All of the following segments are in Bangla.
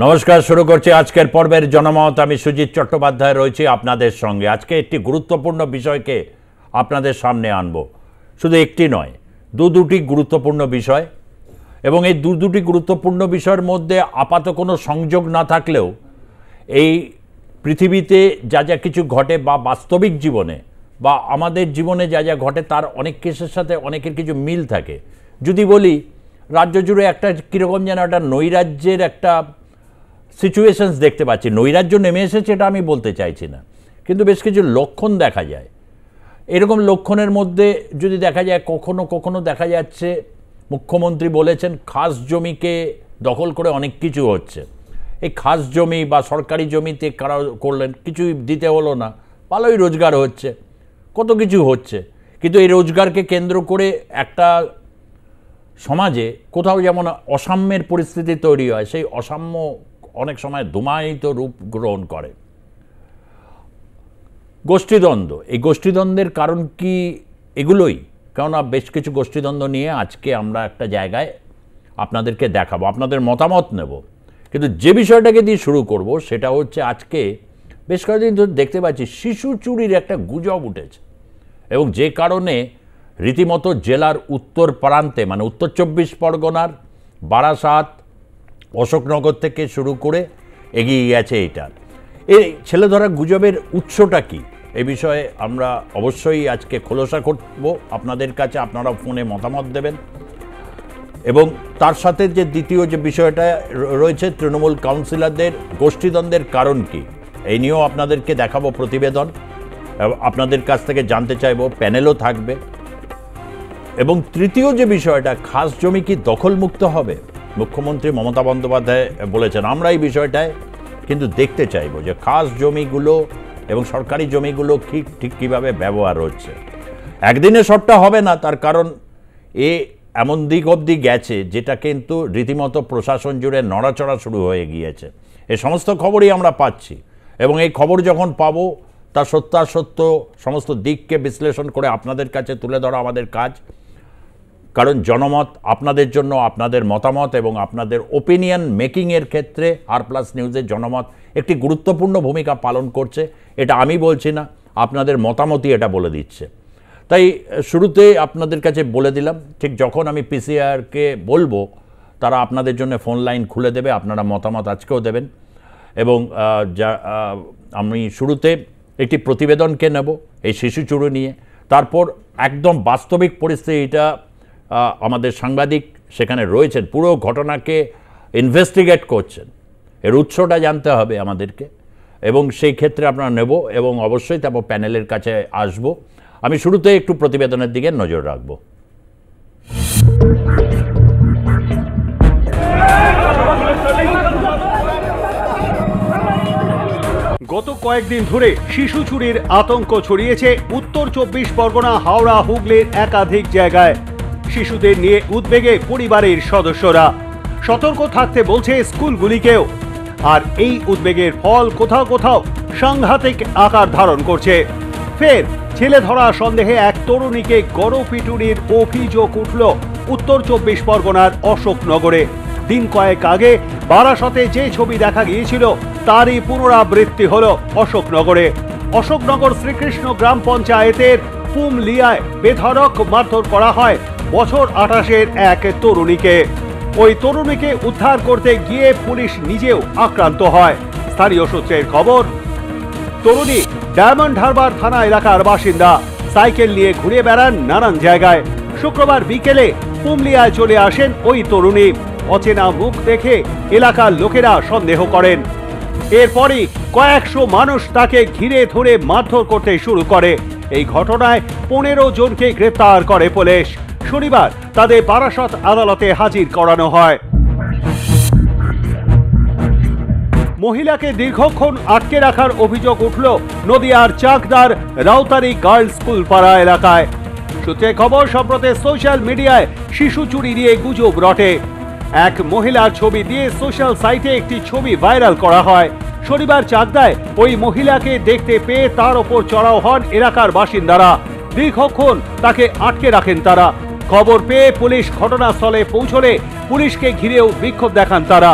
নমস্কার, শুরু করছি আজকের পর্বের জনমত। আমি সুজিত চট্টোপাধ্যায় রয়েছি আপনাদের সঙ্গে। আজকে একটি গুরুত্বপূর্ণ বিষয়কে আপনাদের সামনে আনব। শুধু একটি নয়, দুটি গুরুত্বপূর্ণ বিষয়, এবং এই দুটি গুরুত্বপূর্ণ বিষয়ের মধ্যে আপাতত কোনো সংযোগ না থাকলেও এই পৃথিবীতে যা যা কিছু ঘটে বা বাস্তবিক জীবনে বা আমাদের জীবনে যা যা ঘটে তার অনেক কেসের সাথে অনেকের কিছু মিল থাকে। যদি বলি, রাজ্য জুড়ে একটা কীরকম যেন একটা নৈরাজ্যের একটা সিচুয়েশনস দেখতে পাচ্ছি। নৈরাজ্য নেমে এসেছে এটা আমি বলতে চাইছি না, কিন্তু বেশ কিছু লক্ষণ দেখা যায়। এরকম লক্ষণের মধ্যে যদি দেখা যায়, কখনো কখনো দেখা যাচ্ছে মুখ্যমন্ত্রী বলেছেন খাস জমিকে দখল করে অনেক কিছু হচ্ছে। এই খাস জমি বা সরকারি জমিতে কারা করলেন, কিছুই দিতে হলো না, ভালোই রোজগার হচ্ছে, কত কিছু হচ্ছে। কিন্তু এই রোজগারকে কেন্দ্র করে একটা সমাজে কোথাও যেমন অসাম্যের পরিস্থিতি তৈরি হয়, সেই অসাম্য অনেক সময় ধূমায়িত রূপ গ্রহণ করে। গোষ্ঠীদ্বন্দ্ব, এই গোষ্ঠীদ্বন্দ্বের কারণ কি এগুলোই? কেননা বেশ কিছু গোষ্ঠীদ্বন্দ্ব নিয়ে আজকে আমরা একটা জায়গায় আপনাদেরকে দেখাবো, আপনাদের মতামত নেব। কিন্তু যে বিষয়টাকে দিয়ে শুরু করব সেটা হচ্ছে, আজকে বেশ কয়েকদিন ধরে দেখতে পাচ্ছি শিশু চুরির একটা গুজব উঠেছে, এবং যে কারণে রীতিমতো জেলার উত্তর প্রান্তে, মানে উত্তর 24 পরগনার বারাসাত, অশোকনগর থেকে শুরু করে এগিয়ে গেছে এটার। এই ছেলে ধরা গুজবের উৎসটা কি, এ বিষয়ে আমরা অবশ্যই আজকে খোলসা করব আপনাদের কাছে। আপনারা ফোনে মতামত দেবেন, এবং তার সাথে যে দ্বিতীয় যে বিষয়টা রয়েছে, তৃণমূল কাউন্সিলরদের গোষ্ঠীদ্বন্দ্বের কারণ কি, এই নিয়েও আপনাদেরকে দেখাবো প্রতিবেদন। আপনাদের কাছ থেকে জানতে চাইব, প্যানেলও থাকবে। এবং তৃতীয় যে বিষয়টা, খাস জমি কি দখলমুক্ত হবে? মুখ্যমন্ত্রী মমতা বন্দ্যোপাধ্যায় বলেছেন। আমরা এই বিষয়টায় কিন্তু দেখতে চাইব যে খাস জমিগুলো এবং সরকারি জমিগুলো ঠিক কীভাবে ব্যবহার হচ্ছে। একদিনে সবটা হবে না, তার কারণ এমন দিক অবধি গেছে যেটা কিন্তু রীতিমতো প্রশাসন জুড়ে নড়াচড়া শুরু হয়ে গিয়েছে। এই সমস্ত খবরই আমরা পাচ্ছি, এবং এই খবর যখন পাবো তার সত্যাসত্য সমস্ত দিককে বিশ্লেষণ করে আপনাদের কাছে তুলে ধরা আমাদের কাজ। কারণ জনমত আপনাদের জন্য, আপনাদের মতামত এবং আপনাদের ওপিনিয়ন মেকিংয়ের ক্ষেত্রে আর+ নিউজের জনমত একটি গুরুত্বপূর্ণ ভূমিকা পালন করছে। এটা আমি বলছি না, আপনাদের মতামতই এটা বলে দিচ্ছে। তাই শুরুতে আপনাদের কাছে বলে দিলাম, ঠিক যখন আমি পিসিআরকে বলবো তারা আপনাদের জন্য ফোন লাইন খুলে দেবে, আপনারা মতামত আজকেও দেবেন। এবং আমি শুরুতে একটি প্রতিবেদনকে নেব এই শিশু চুরি নিয়ে, তারপর একদম বাস্তবিক পরিস্থিতিটা আমাদের সাংবাদিক সেখানে রয়েছেন, পুরো ঘটনাকে ইনভেস্টিগেট করছেন, এর উৎসটা জানতে হবে আমাদেরকে, এবং সেই ক্ষেত্রে আপনারা নেব, এবং অবশ্যই তারপর প্যানেলের কাছে আসব। আমি শুরুতে একটু প্রতিবেদনের দিকে নজর রাখব। গত কয়েকদিন ধরে শিশু চুরির আতঙ্ক ছড়িয়েছে উত্তর 24 পরগনা, হাওড়া, হুগলির একাধিক জায়গায়। শিশুদের নিয়ে উদ্বেগে পরিবারের সদস্যরা। সতর্ক থাকতে বলছে স্কুলগুলিকেও। আর এই উদ্বেগের ফল কোথাও কোথাও সাংঘাতিক আকার ধারণ করছে। ফের ছেলে ধরা সন্দেহে এক তরুণীকে গণপিটুনির অভিযোগ উঠল উত্তর 24 পরগনার অশোকনগরে। দিন কয়েক আগে বারাসতে যে ছবি দেখা গিয়েছিল তারই পুনরাবৃত্তি হল অশোকনগরে। অশোকনগর শ্রীকৃষ্ণ গ্রাম পঞ্চায়েতের পুমলিয়ায় বেধড়ক মারধর করা হয় বছর 28-এর এক তরুণীকে। ওই তরুণীকে উদ্ধার করতে গিয়ে পুলিশ নিজেও আক্রান্ত হয়। স্থানীয় সূত্রের খবর, তরুণী ডায়মন্ড হারবার থানা এলাকার বাসিন্দা, সাইকেল নিয়ে ঘুরে বেড়ান নানান জায়গায়। শুক্রবার বিকেলে পুমলিয়ায় চলে আসেন ওই তরুণী। অচেনা মুখ দেখে এলাকার লোকেরা সন্দেহ করেন। এরপরই কয়েকশো মানুষ তাকে ঘিরে ধরে মারধর করতে শুরু করে। এই ঘটনায় 15 জনকে গ্রেপ্তার করে পুলিশ। শনিবার তাদের বারাসত আদালতে হাজির করানো হয়। মহিলাকে দীর্ঘক্ষণ আটকে রাখার অভিযোগ উঠল নদিয়ার চাকদার রাউতারি গার্লস স্কুল পাড়া এলাকায়। সূত্রে খবর, সম্প্রতি সোশ্যাল মিডিয়ায় শিশু চুরি নিয়ে গুজব রটে। এক মহিলার ছবি দিয়ে সোশ্যাল সাইটে একটি ছবি ভাইরাল করা হয়। শনিবার চাকদায় ওই মহিলাকে দেখতে পেয়ে তার ওপর চড়াও হন এলাকার বাসিন্দারা। দীর্ঘক্ষণ তাকে আটকে রাখেন তারা। খবর পেয়ে পুলিশ ঘটনাস্থলে পৌঁছলে পুলিশকে ঘিরেও বিক্ষোভ দেখান তারা।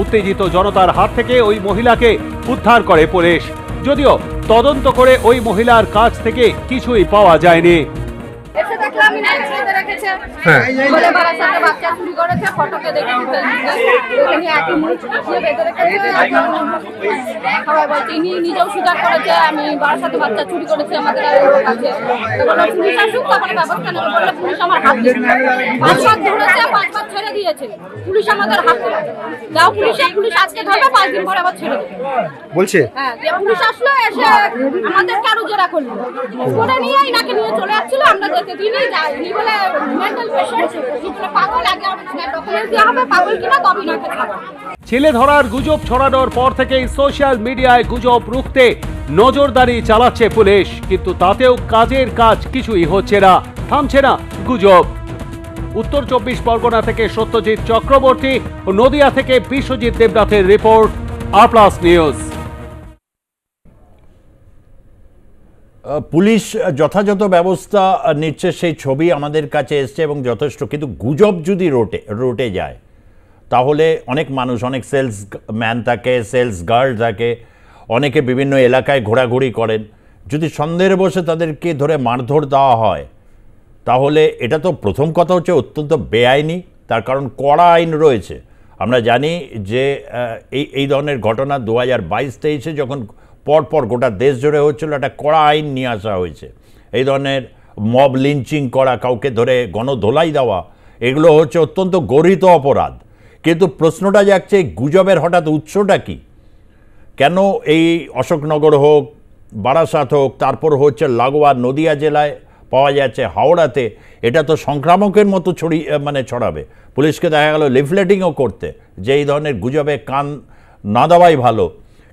উত্তেজিত জনতার হাত থেকে ওই মহিলাকে উদ্ধার করে পুলিশ। যদিও তদন্ত করে ওই মহিলার কাছ থেকে কিছুই পাওয়া যায়নি। এসে দেখলাম বেঁধে রেখেছে, বলে বারাসাতে বাচ্চা চুরি করেছে, ফটোকে দেখে এখানে একই দিয়ে বেঁধে রেখেছে। সবাই বলছে ইনি নিজেও স্বীকার করেছে আমি বারাসাতে বাচ্চা চুরি করেছি, আমাদের কাছে। পুলিশ আসুক তারপরে ব্যবস্থা নেবে বলে পুলিশ আমার হাত দিয়েছে, 5 বার ধরেছে, 5 বার ছেড়ে দিয়েছে পুলিশ আমাদের হাতে। যাও পুলিশ আজকে ধরবে, 5 দিন পরে আবার ছেড়ে দেবে বলছে। হ্যাঁ, যে পুলিশ আসলো, এসে আমাদেরকে আরো জেরা করলো, করে নিয়ে ইনাকে নিয়ে চলে যাচ্ছিল। আমরা যেতে দিনই যাইনি বলে মেন্টাল পেশেন্ট, পাগল, আগে ডকুমেন্ট দেওয়া হবে, পাগল কিনা তবে ইনাকে ছাড়া। ছেলে ধরার গুজব ছড়ানোর পর থেকেই সোশ্যাল মিডিয়ায় গুজব রুখতে নজরদারি চালাচ্ছে পুলিশ, কিন্তু তাতেও কাজের কাজ কিছুই হচ্ছে না, থামছে না গুজব। উত্তর 24 পরগনা থেকে সত্যজিৎ চক্রবর্তী ও নদিয়া থেকে বিশ্বজিৎ দেবনাথের রিপোর্ট, আর+ নিউজ। পুলিশ যথাযথ ব্যবস্থা নিচ্ছে, সেই ছবি আমাদের কাছে এসছে এবং যথেষ্ট। কিন্তু গুজব যদি রটে যায় তাহলে অনেক মানুষ, অনেক সেলস ম্যান থাকে, সেলস গার্ল থাকে, অনেকে বিভিন্ন এলাকায় ঘোরাঘুরি করেন, যদি সন্দেহের বসে তাদেরকে ধরে মারধর দেওয়া হয় তাহলে এটা তো প্রথম কথা হচ্ছে অত্যন্ত বেআইনি। তার কারণ কড়া আইন রয়েছে। আমরা জানি যে এই ধরনের ঘটনা 2022-23-এ যখন পরপর গোটা দেশ জুড়ে হচ্ছিল, একটা কড়া আইন নিয়ে আসা হয়েছে। এই ধরনের মব লিঞ্চিং করা, কাউকে ধরে গণধোলাই দেওয়া, এগুলো হচ্ছে অত্যন্ত গর্হিত অপরাধ। কিন্তু প্রশ্নটা যাচ্ছে গুজবের হঠাৎ উৎসটা কি? কেন এই অশোকনগর হোক, বারাসাত হোক, তারপর হচ্ছে লাগোয়া নদিয়া জেলায় পাওয়া যাচ্ছে, হাওড়াতে, এটা তো সংক্রামকের মতো ছড়াবে। পুলিশকে দেখা গেল লিফলেটিংও করতে, যে এই ধরনের গুজবে কান না দেওয়াই ভালো।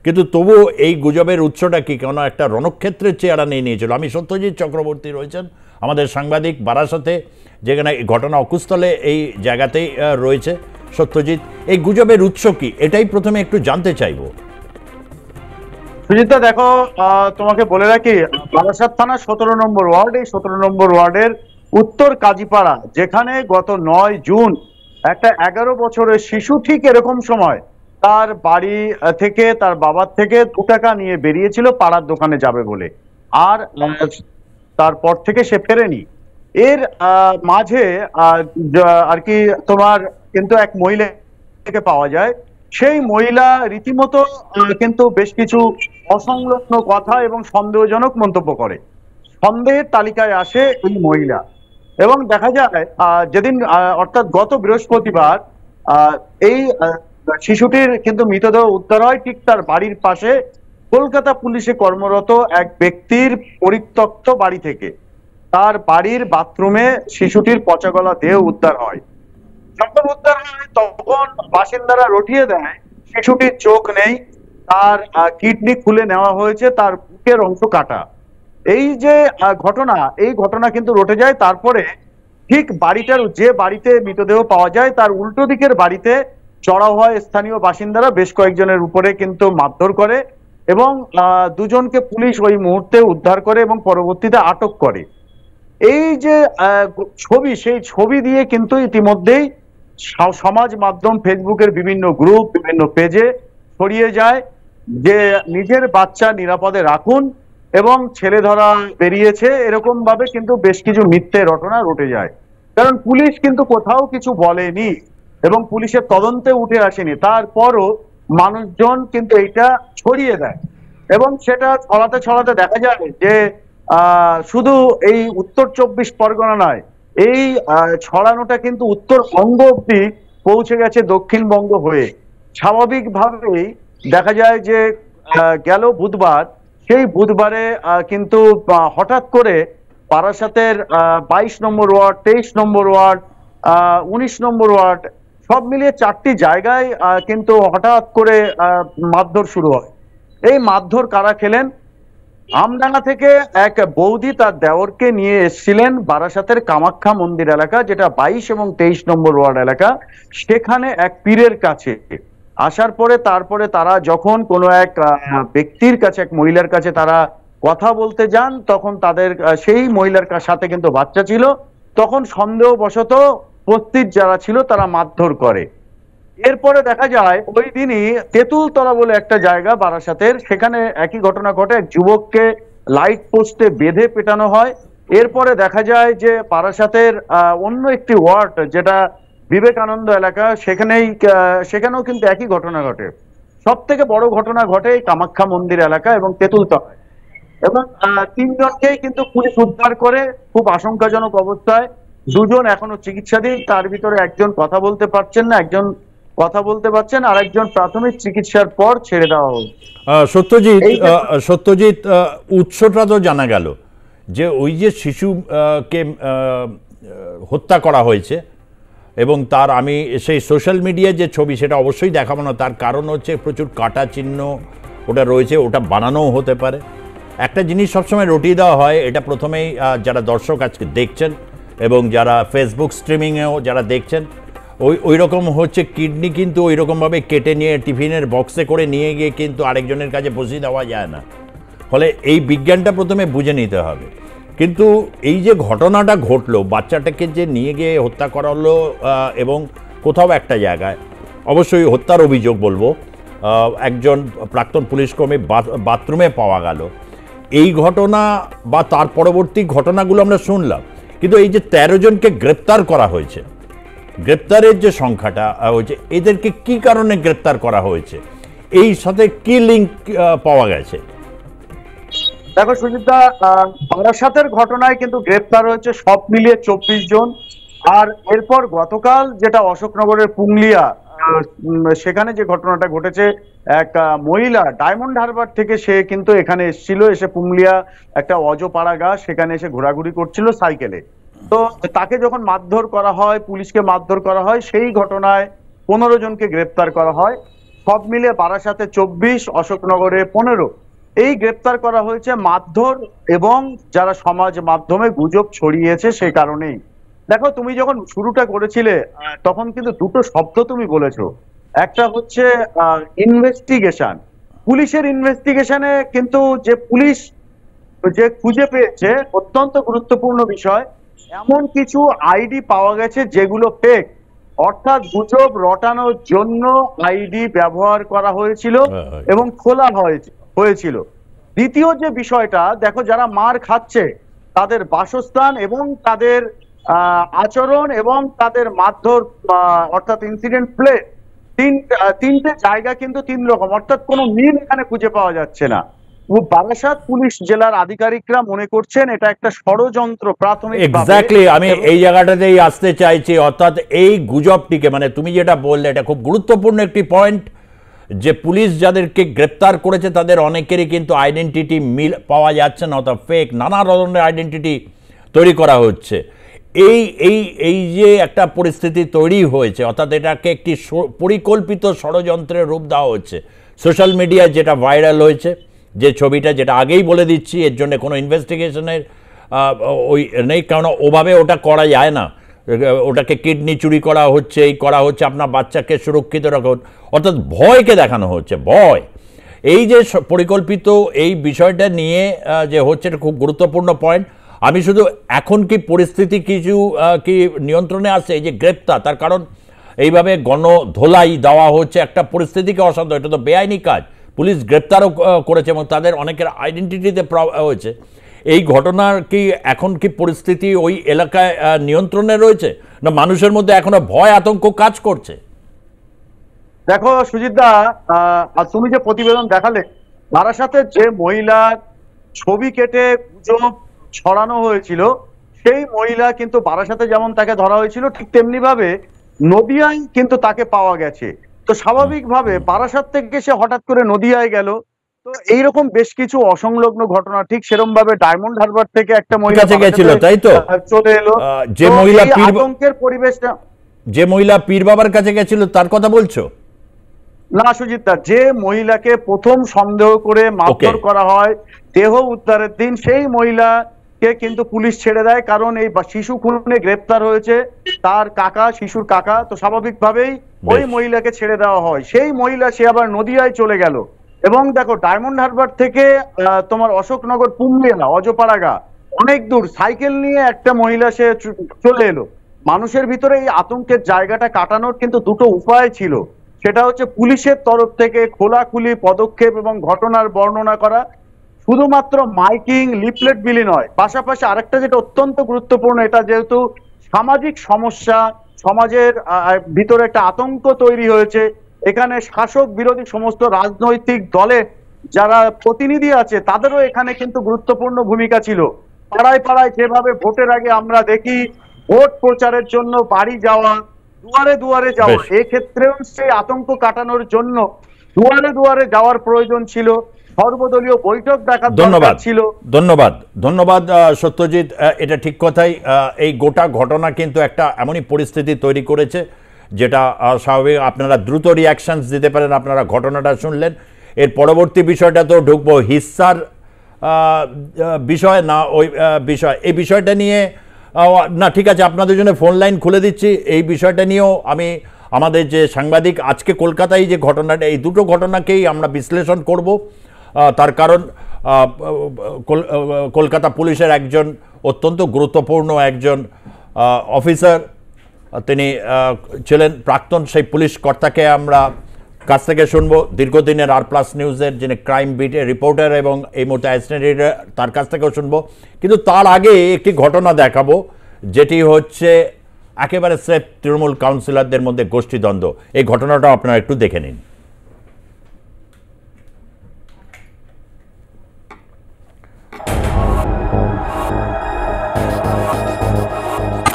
কিন্তু তবুও এই গুজবের উৎসটা কি? কেন একটা রণক্ষেত্রের চেহারা নিয়ে নিয়েছিল। আমি সত্যজিৎ চক্রবর্তী রয়েছেন আমাদের সাংবাদিক বারাসাতে, যেখানে ঘটনা অকুস্থলে এই জায়গাতেই রয়েছে সত্যজিৎ। এই গুজবের উৎস কি, এটাই প্রথমে একটু জানতে চাইব। সুজিতা, দেখো, তোমাকে বলে রাখি, বারাসাত থানা 17 নম্বর ওয়ার্ড, এই 17 নম্বর ওয়ার্ডের উত্তর কাজীপাড়া, যেখানে গত 9 জুন একটা 11 বছরের শিশু ঠিক এরকম সময় তার বাড়ি থেকে, তার বাবার থেকে 2 টাকা নিয়ে বেরিয়েছিল পাড়ার দোকানে যাবে বলে, আর তারপর থেকে সে ফেরেনি। এর মাঝে আর কি তোমার কিন্তু এক মহিলাকে পাওয়া যায়। সেই মহিলা রীতিমতো কিন্তু বেশ কিছু অসংলগ্ন কথা এবং সন্দেহজনক মন্তব্য করে। সন্দেহের তালিকায় আসে এই মহিলা, এবং দেখা যায় যেদিন অর্থাৎ গত বৃহস্পতিবার এই শিশুটির কিন্তু মৃতদেহ উদ্ধার হয় ঠিক তার বাড়ির পাশে কলকাতা পুলিশে কর্মরত এক ব্যক্তির পরিত্যক্ত বাড়ি থেকে। তার বাড়ির বাথরুমে শিশুটির পচাগলা দেহ উদ্ধার হয়। যখন উদ্ধার হয় তখন বাসিন্দারা রটিয়ে দেয় শিশুটির চোখ নেই, তার কিডনি খুলে নেওয়া হয়েছে, তার বুকের অংশ কাটা। এই যে ঘটনা, এই ঘটনা কিন্তু রটে যায়। তারপরে ঠিক বাড়িটার, যে বাড়িতে মৃতদেহ পাওয়া যায় তার উল্টো দিকের বাড়িতে চড়াও হয় স্থানীয় বাসিন্দারা, বেশ কয়েকজনের উপরে কিন্তু মারধর করে, এবং 2 জনকে পুলিশ ওই মুহূর্তে উদ্ধার করে এবং পরবর্তীতে আটক করে। এই যে ছবি, সেই ছবি দিয়ে কিন্তু ইতিমধ্যেই সমাজ মাধ্যম, ফেসবুকের বিভিন্ন গ্রুপ, বিভিন্ন পেজে ছড়িয়ে যায় যে নিজের বাচ্চা নিরাপদে রাখুন এবং ছেলে ধরা বেরিয়েছে, এরকম ভাবে কিন্তু বেশ কিছু মিথ্যে রটনা রটে যায়। কারণ পুলিশ কিন্তু কোথাও কিছু বলেনি এবং পুলিশের তদন্তে উঠে আসেনি, তারপরও মানুষজন কিন্তু এইটা ছড়িয়ে দেয়, এবং সেটা ছড়াতে ছড়াতে দেখা যায় যে শুধু এই উত্তর 24 পরগনা নয়, এই ছড়ানোটা কিন্তু উত্তরবঙ্গ অব্দি পৌঁছে গেছে, দক্ষিণবঙ্গ হয়ে। স্বাভাবিকভাবেই দেখা যায় যে গেল বুধবার, সেই বুধবারে কিন্তু হঠাৎ করে বারাসাতের 22 নম্বর ওয়ার্ড, 23 নম্বর ওয়ার্ড, 19 নম্বর ওয়ার্ড, সব মিলিয়ে 4টি জায়গায় কিন্তু হঠাৎ করে মারধর শুরু হয়। এই মারধর কারা খেলেন? আমডাঙ্গা থেকে এক বৌদি তার দেওরকে নিয়ে এসেছিলেন বারাসাতের কামাখ্যা মন্দির এলাকা, যেটা 22 এবং 23 নম্বর ওয়ার্ড এলাকা, সেখানে এক পীরের কাছে আসার পরে তারপরে তারা যখন কোনো এক ব্যক্তির কাছে, এক মহিলার কাছে তারা কথা বলতে যান, তখন তাদের সেই মহিলার সাথে কিন্তু বাচ্চা ছিল। তখন সন্দেহবশত উপস্থিত যারা ছিল তারা মারধর করে। এরপরে দেখা যায় ওই দিনই তেঁতুলতলা বলে একটা জায়গা বারাসাতের, সেখানে একই ঘটনা ঘটে, এক যুবককে লাইট পোস্টে বেঁধে পেটানো হয়। এরপরে দেখা যায় যে বারাসাতের অন্য একটি ওয়ার্ড যেটা বিবেকানন্দ এলাকা, সেখানেও কিন্তু একই ঘটনা ঘটে। সব থেকে বড় ঘটনা ঘটে কামাখ্যা মন্দির এলাকা এবং তেঁতুলতলায়, এবং তিনজনকেই কিন্তু পুলিশ উদ্ধার করে খুব আশঙ্কাজনক অবস্থায়। দুজন এখনো চিকিৎসাধীন, তার ভিতরে একজন কথা বলতে পারছেন না, একজন কথা বলতে পারছেন, আর একজন প্রাথমিক চিকিৎসার পর ছেড়ে দেওয়া হয়েছে। সত্যজিৎ, উৎসটা তো জানা গেল যে ওই যে শিশুকে হত্যা করা হয়েছে, এবং তার আমি সেই সোশ্যাল মিডিয়ায় যে ছবি সেটা অবশ্যই দেখাবো না, তার কারণ হচ্ছে প্রচুর কাটা চিহ্ন ওটা রয়েছে, ওটা বানানোও হতে পারে। একটা জিনিস সবসময় রটিয়ে দেওয়া হয়, এটা প্রথমেই যারা দর্শক আজকে দেখছেন এবং যারা ফেসবুক স্ট্রিমিংয়েও যারা দেখছেন, ওই রকম হচ্ছে কিডনি কিন্তু ওই রকমভাবে কেটে নিয়ে টিফিনের বক্সে করে নিয়ে গিয়ে কিন্তু আরেকজনের কাছে পৌঁছে দেওয়া যায় না। ফলে এই বিজ্ঞানটা প্রথমে বুঝে নিতে হবে। কিন্তু এই যে ঘটনাটা ঘটলো, বাচ্চাটাকে যে নিয়ে গিয়ে হত্যা করা হলো এবং কোথাও একটা জায়গায়, অবশ্যই হত্যার অভিযোগ বলবো, একজন প্রাক্তন পুলিশকর্মী বাথরুমে পাওয়া গেল, এই ঘটনা বা তার পরবর্তী ঘটনাগুলো আমরা শুনলাম। কিন্তু এই যে 13 জনকে গ্রেপ্তার করা হয়েছে, গ্রেপ্তারের যে সংখ্যাটা হয়েছে, এদেরকে কি কারণে গ্রেপ্তার করা হয়েছে, এই সাথে কি লিঙ্ক পাওয়া গেছে? দেখো সুজিতদা, বারাসাতের ঘটনায় কিন্তু গ্রেপ্তার হয়েছে সব মিলিয়ে 24 জন। আর এরপর গতকাল যেটা অশোকনগরের পুংলিয়া, সেখানে যে ঘটনাটা ঘটেছে, এক মহিলা ডায়মন্ড হারবার থেকে সে কিন্তু এখানে এসেছিল, এসে পুংলিয়া একটা অজপাড়া গা, সেখানে এসে ঘোরাঘুরি করছিল সাইকেলে। তো তাকে যখন মারধর করা হয়, পুলিশকে মারধর করা হয়, সেই ঘটনায় 15 জনকে গ্রেপ্তার করা হয়। সব মিলে বারাসাতে 24, অশোকনগরে 15। এই গ্রেপ্তার করা হয়েছে মারধর এবং যারা সমাজ মাধ্যমে গুজব ছড়িয়েছে সেই কারণেই। দেখো, তুমি যখন শুরুটা করেছিলে তখন কিন্তু দুটো শব্দ তুমি বলেছো, একটা হচ্ছে ইনভেস্টিগেশন। পুলিশের ইনভেস্টিগেশনে কিন্তু যে পুলিশ যে খুঁজে পেয়েছে, অত্যন্ত গুরুত্বপূর্ণ বিষয়, এমন কিছু আইডি পাওয়া গেছে যেগুলো ফেক, অর্থাৎ গুজব রটানোর জন্য আইডি ব্যবহার করা হয়েছিল এবং খোলা হয়েছিল। দ্বিতীয় যে বিষয়টা দেখো, যারা মার খাচ্ছে তাদের বাসস্থান এবং তাদের আচরণ এবং তাদের মারধর অর্থাৎ ইনসিডেন্ট প্লেস, তিনটে জায়গা কিন্তু 3 রকম, অর্থাৎ কোনো মিল এখানে খুঁজে পাওয়া যাচ্ছে না। বারাসাত পুলিশ জেলার আধিকারিকরা মনে করছেন এটা একটা ষড়যন্ত্র প্রাথমিক। এক্স্যাক্টলি, আমি এই জায়গাটাতেই আসতে চাইছি। অর্থাৎ এই গুজবটিকে, মানে তুমি যেটা বললে এটা খুব গুরুত্বপূর্ণ একটি পয়েন্ট, যে পুলিশ যাদেরকে গ্রেপ্তার করেছে তাদের অনেকেরই কিন্তু আইডেন্টিটি মিল পাওয়া যাচ্ছে না, অর্থাৎ ফেক নানা ধরনের আইডেন্টিটি তৈরি করা হচ্ছে। এই এই এই যে একটা পরিস্থিতি তৈরি হয়েছে, অর্থাৎ এটাকে একটি পরিকল্পিত ষড়যন্ত্রের রূপ দেওয়া হচ্ছে। সোশ্যাল মিডিয়ায় যেটা ভাইরাল হয়েছে, যে ছবিটা, যেটা আগেই বলে দিচ্ছি, এর জন্য কোনো ইনভেস্টিগেশনের ওই নেই, কারণ ওভাবে ওটা করা যায় না। ওটাকে কিডনি চুরি করা হচ্ছে, এই করা হচ্ছে, আপনার বাচ্চাকে সুরক্ষিত রাখুন, অর্থাৎ ভয়কে দেখানো হচ্ছে, ভয়। এই যে পরিকল্পিত এই বিষয়টা নিয়ে যে হচ্ছে, এটা খুব গুরুত্বপূর্ণ পয়েন্ট। আমি শুধু এখন কি পরিস্থিতি কিছু কি নিয়ন্ত্রণে আছে, এই যে গ্রেপ্তার, তার কারণ এইভাবে গণধোলাই দেওয়া হচ্ছে একটা পরিস্থিতিকে অসাধ্য, এটা তো বেআইনি কাজ। পুলিশ গ্রেপ্তারও করেছে এবং তাদের অনেকের আইডেন্টিটিতে হয়েছে। এই ঘটনার কি এখন কি পরিস্থিতি ওই এলাকায় নিয়ন্ত্রণে রয়েছে, না মানুষের মধ্যে এখনো ভয় আতঙ্ক কাজ করছে? দেখো সুজিতদা, তুমি যে প্রতিবেদন দেখালে, বারাসাতে যে মহিলার ছবি কেটে গুজব ছড়ানো হয়েছিল, সেই মহিলা কিন্তু বারাসাতে যেমন তাকে ধরা হয়েছিল, ঠিক তেমনি ভাবে নদিয়ায় কিন্তু তাকে পাওয়া গেছে। তো স্বাভাবিকভাবে বারাসাত থেকে সে হঠাৎ করে নদিয়ায় গেল। তো এইরকম বেশ কিছু অসংলগ্ন ঘটনা, ঠিক সেরকম ভাবে ডায়মন্ড হারবার থেকে একটা মহিলা গেছিল, তাই তো চলে এলো। যে মহিলা আতঙ্কের পরিবেশটা, যে মহিলা পীর বাবার কাছে গেছিল তার কথা বলছো? না সুজিতদা, যে মহিলাকে প্রথম সন্দেহ করে মারধর করা হয় দেহ উদ্ধারের দিন, সেই মহিলাকে কিন্তু পুলিশ ছেড়ে দেয়, কারণ এই শিশু খুনে গ্রেপ্তার হয়েছে তার কাকা, শিশুর কাকা। তো স্বাভাবিকভাবেই ওই মহিলাকে ছেড়ে দেওয়া হয়। সেই মহিলা সে আবার নদিয়ায় চলে গেল। এবং দেখো, ডায়মন্ড হারবার থেকে তোমার অশোকনগর পুংলিয়া অজপাড়াগা অনেক দূর সাইকেল নিয়ে একটা মহিলা সে চলে এলো। মানুষের ভিতরে এই আতঙ্কের জায়গাটা কাটানোর কিন্তু দুটো উপায় ছিল। সেটা হচ্ছে পুলিশের তরফ থেকে খোলাখুলি পদক্ষেপ এবং ঘটনার বর্ণনা করা, শুধুমাত্র মাইকিং লিফলেট বিলি নয়, পাশাপাশি আরেকটা যেটা অত্যন্ত গুরুত্বপূর্ণ, এটা যেহেতু সামাজিক সমস্যা, সমাজের ভিতরে একটা আতঙ্ক তৈরি হয়েছে, এখানে শাসক বিরোধী সমস্ত রাজনৈতিক দলের যারা প্রতিনিধি আছে তাদেরও এখানে কিন্তু গুরুত্বপূর্ণ ভূমিকা ছিল। পাড়ায় পাড়ায় যেভাবে ভোটের আগে আমরা দেখি ভোট প্রচারের জন্য বাড়ি যাওয়া, দুয়ারে দুয়ারে যাওয়া, এক্ষেত্রেও সেই আতঙ্ক কাটানোর জন্য দুয়ারে দুয়ারে যাওয়ার প্রয়োজন ছিল, সর্বদলীয় বৈঠক ডাকার দরকার ছিল। ধন্যবাদ সত্যজিৎ, এটা ঠিক কথাই। এই গোটা ঘটনা কিন্তু একটা এমনই পরিস্থিতি তৈরি করেছে যেটা স্বাভাবিক আপনারা দ্রুত রিয়াকশনস দিতে পারেন। আপনারা ঘটনাটা শুনলেন, এর পরবর্তী বিষয়টা তো ঢুকবো হিস্সার বিষয় না ওই বিষয়, এই বিষয়টা নিয়ে না ঠিক আছে আপনাদের জন্য ফোন লাইন খুলে দিচ্ছি। এই বিষয়টা নিয়েও আমি আমাদের যে সাংবাদিক আজকে কলকাতায় যে ঘটনাটা, এই দুটো ঘটনাকেই আমরা বিশ্লেষণ করব। তার কারণ কলকাতা পুলিশের একজন অত্যন্ত গুরুত্বপূর্ণ একজন অফিসার, তিনি ছিলেন প্রাক্তন সেই পুলিশ কর্তাকে আমরা কাছ থেকে শুনবো, দীর্ঘদিনের আর+ নিউজের যিনি ক্রাইম বিটের রিপোর্টার এবং এই মুহূর্তে অ্যাসিস্ট্যান্ট এডিটর, তার কাছ থেকেও শুনবো। কিন্তু তার আগে একটি ঘটনা দেখাবো যেটি হচ্ছে একেবারে স্রেফ তৃণমূল কাউন্সিলরদের মধ্যে গোষ্ঠীদ্বন্দ্ব। এই ঘটনাটা আপনারা একটু দেখে নিন।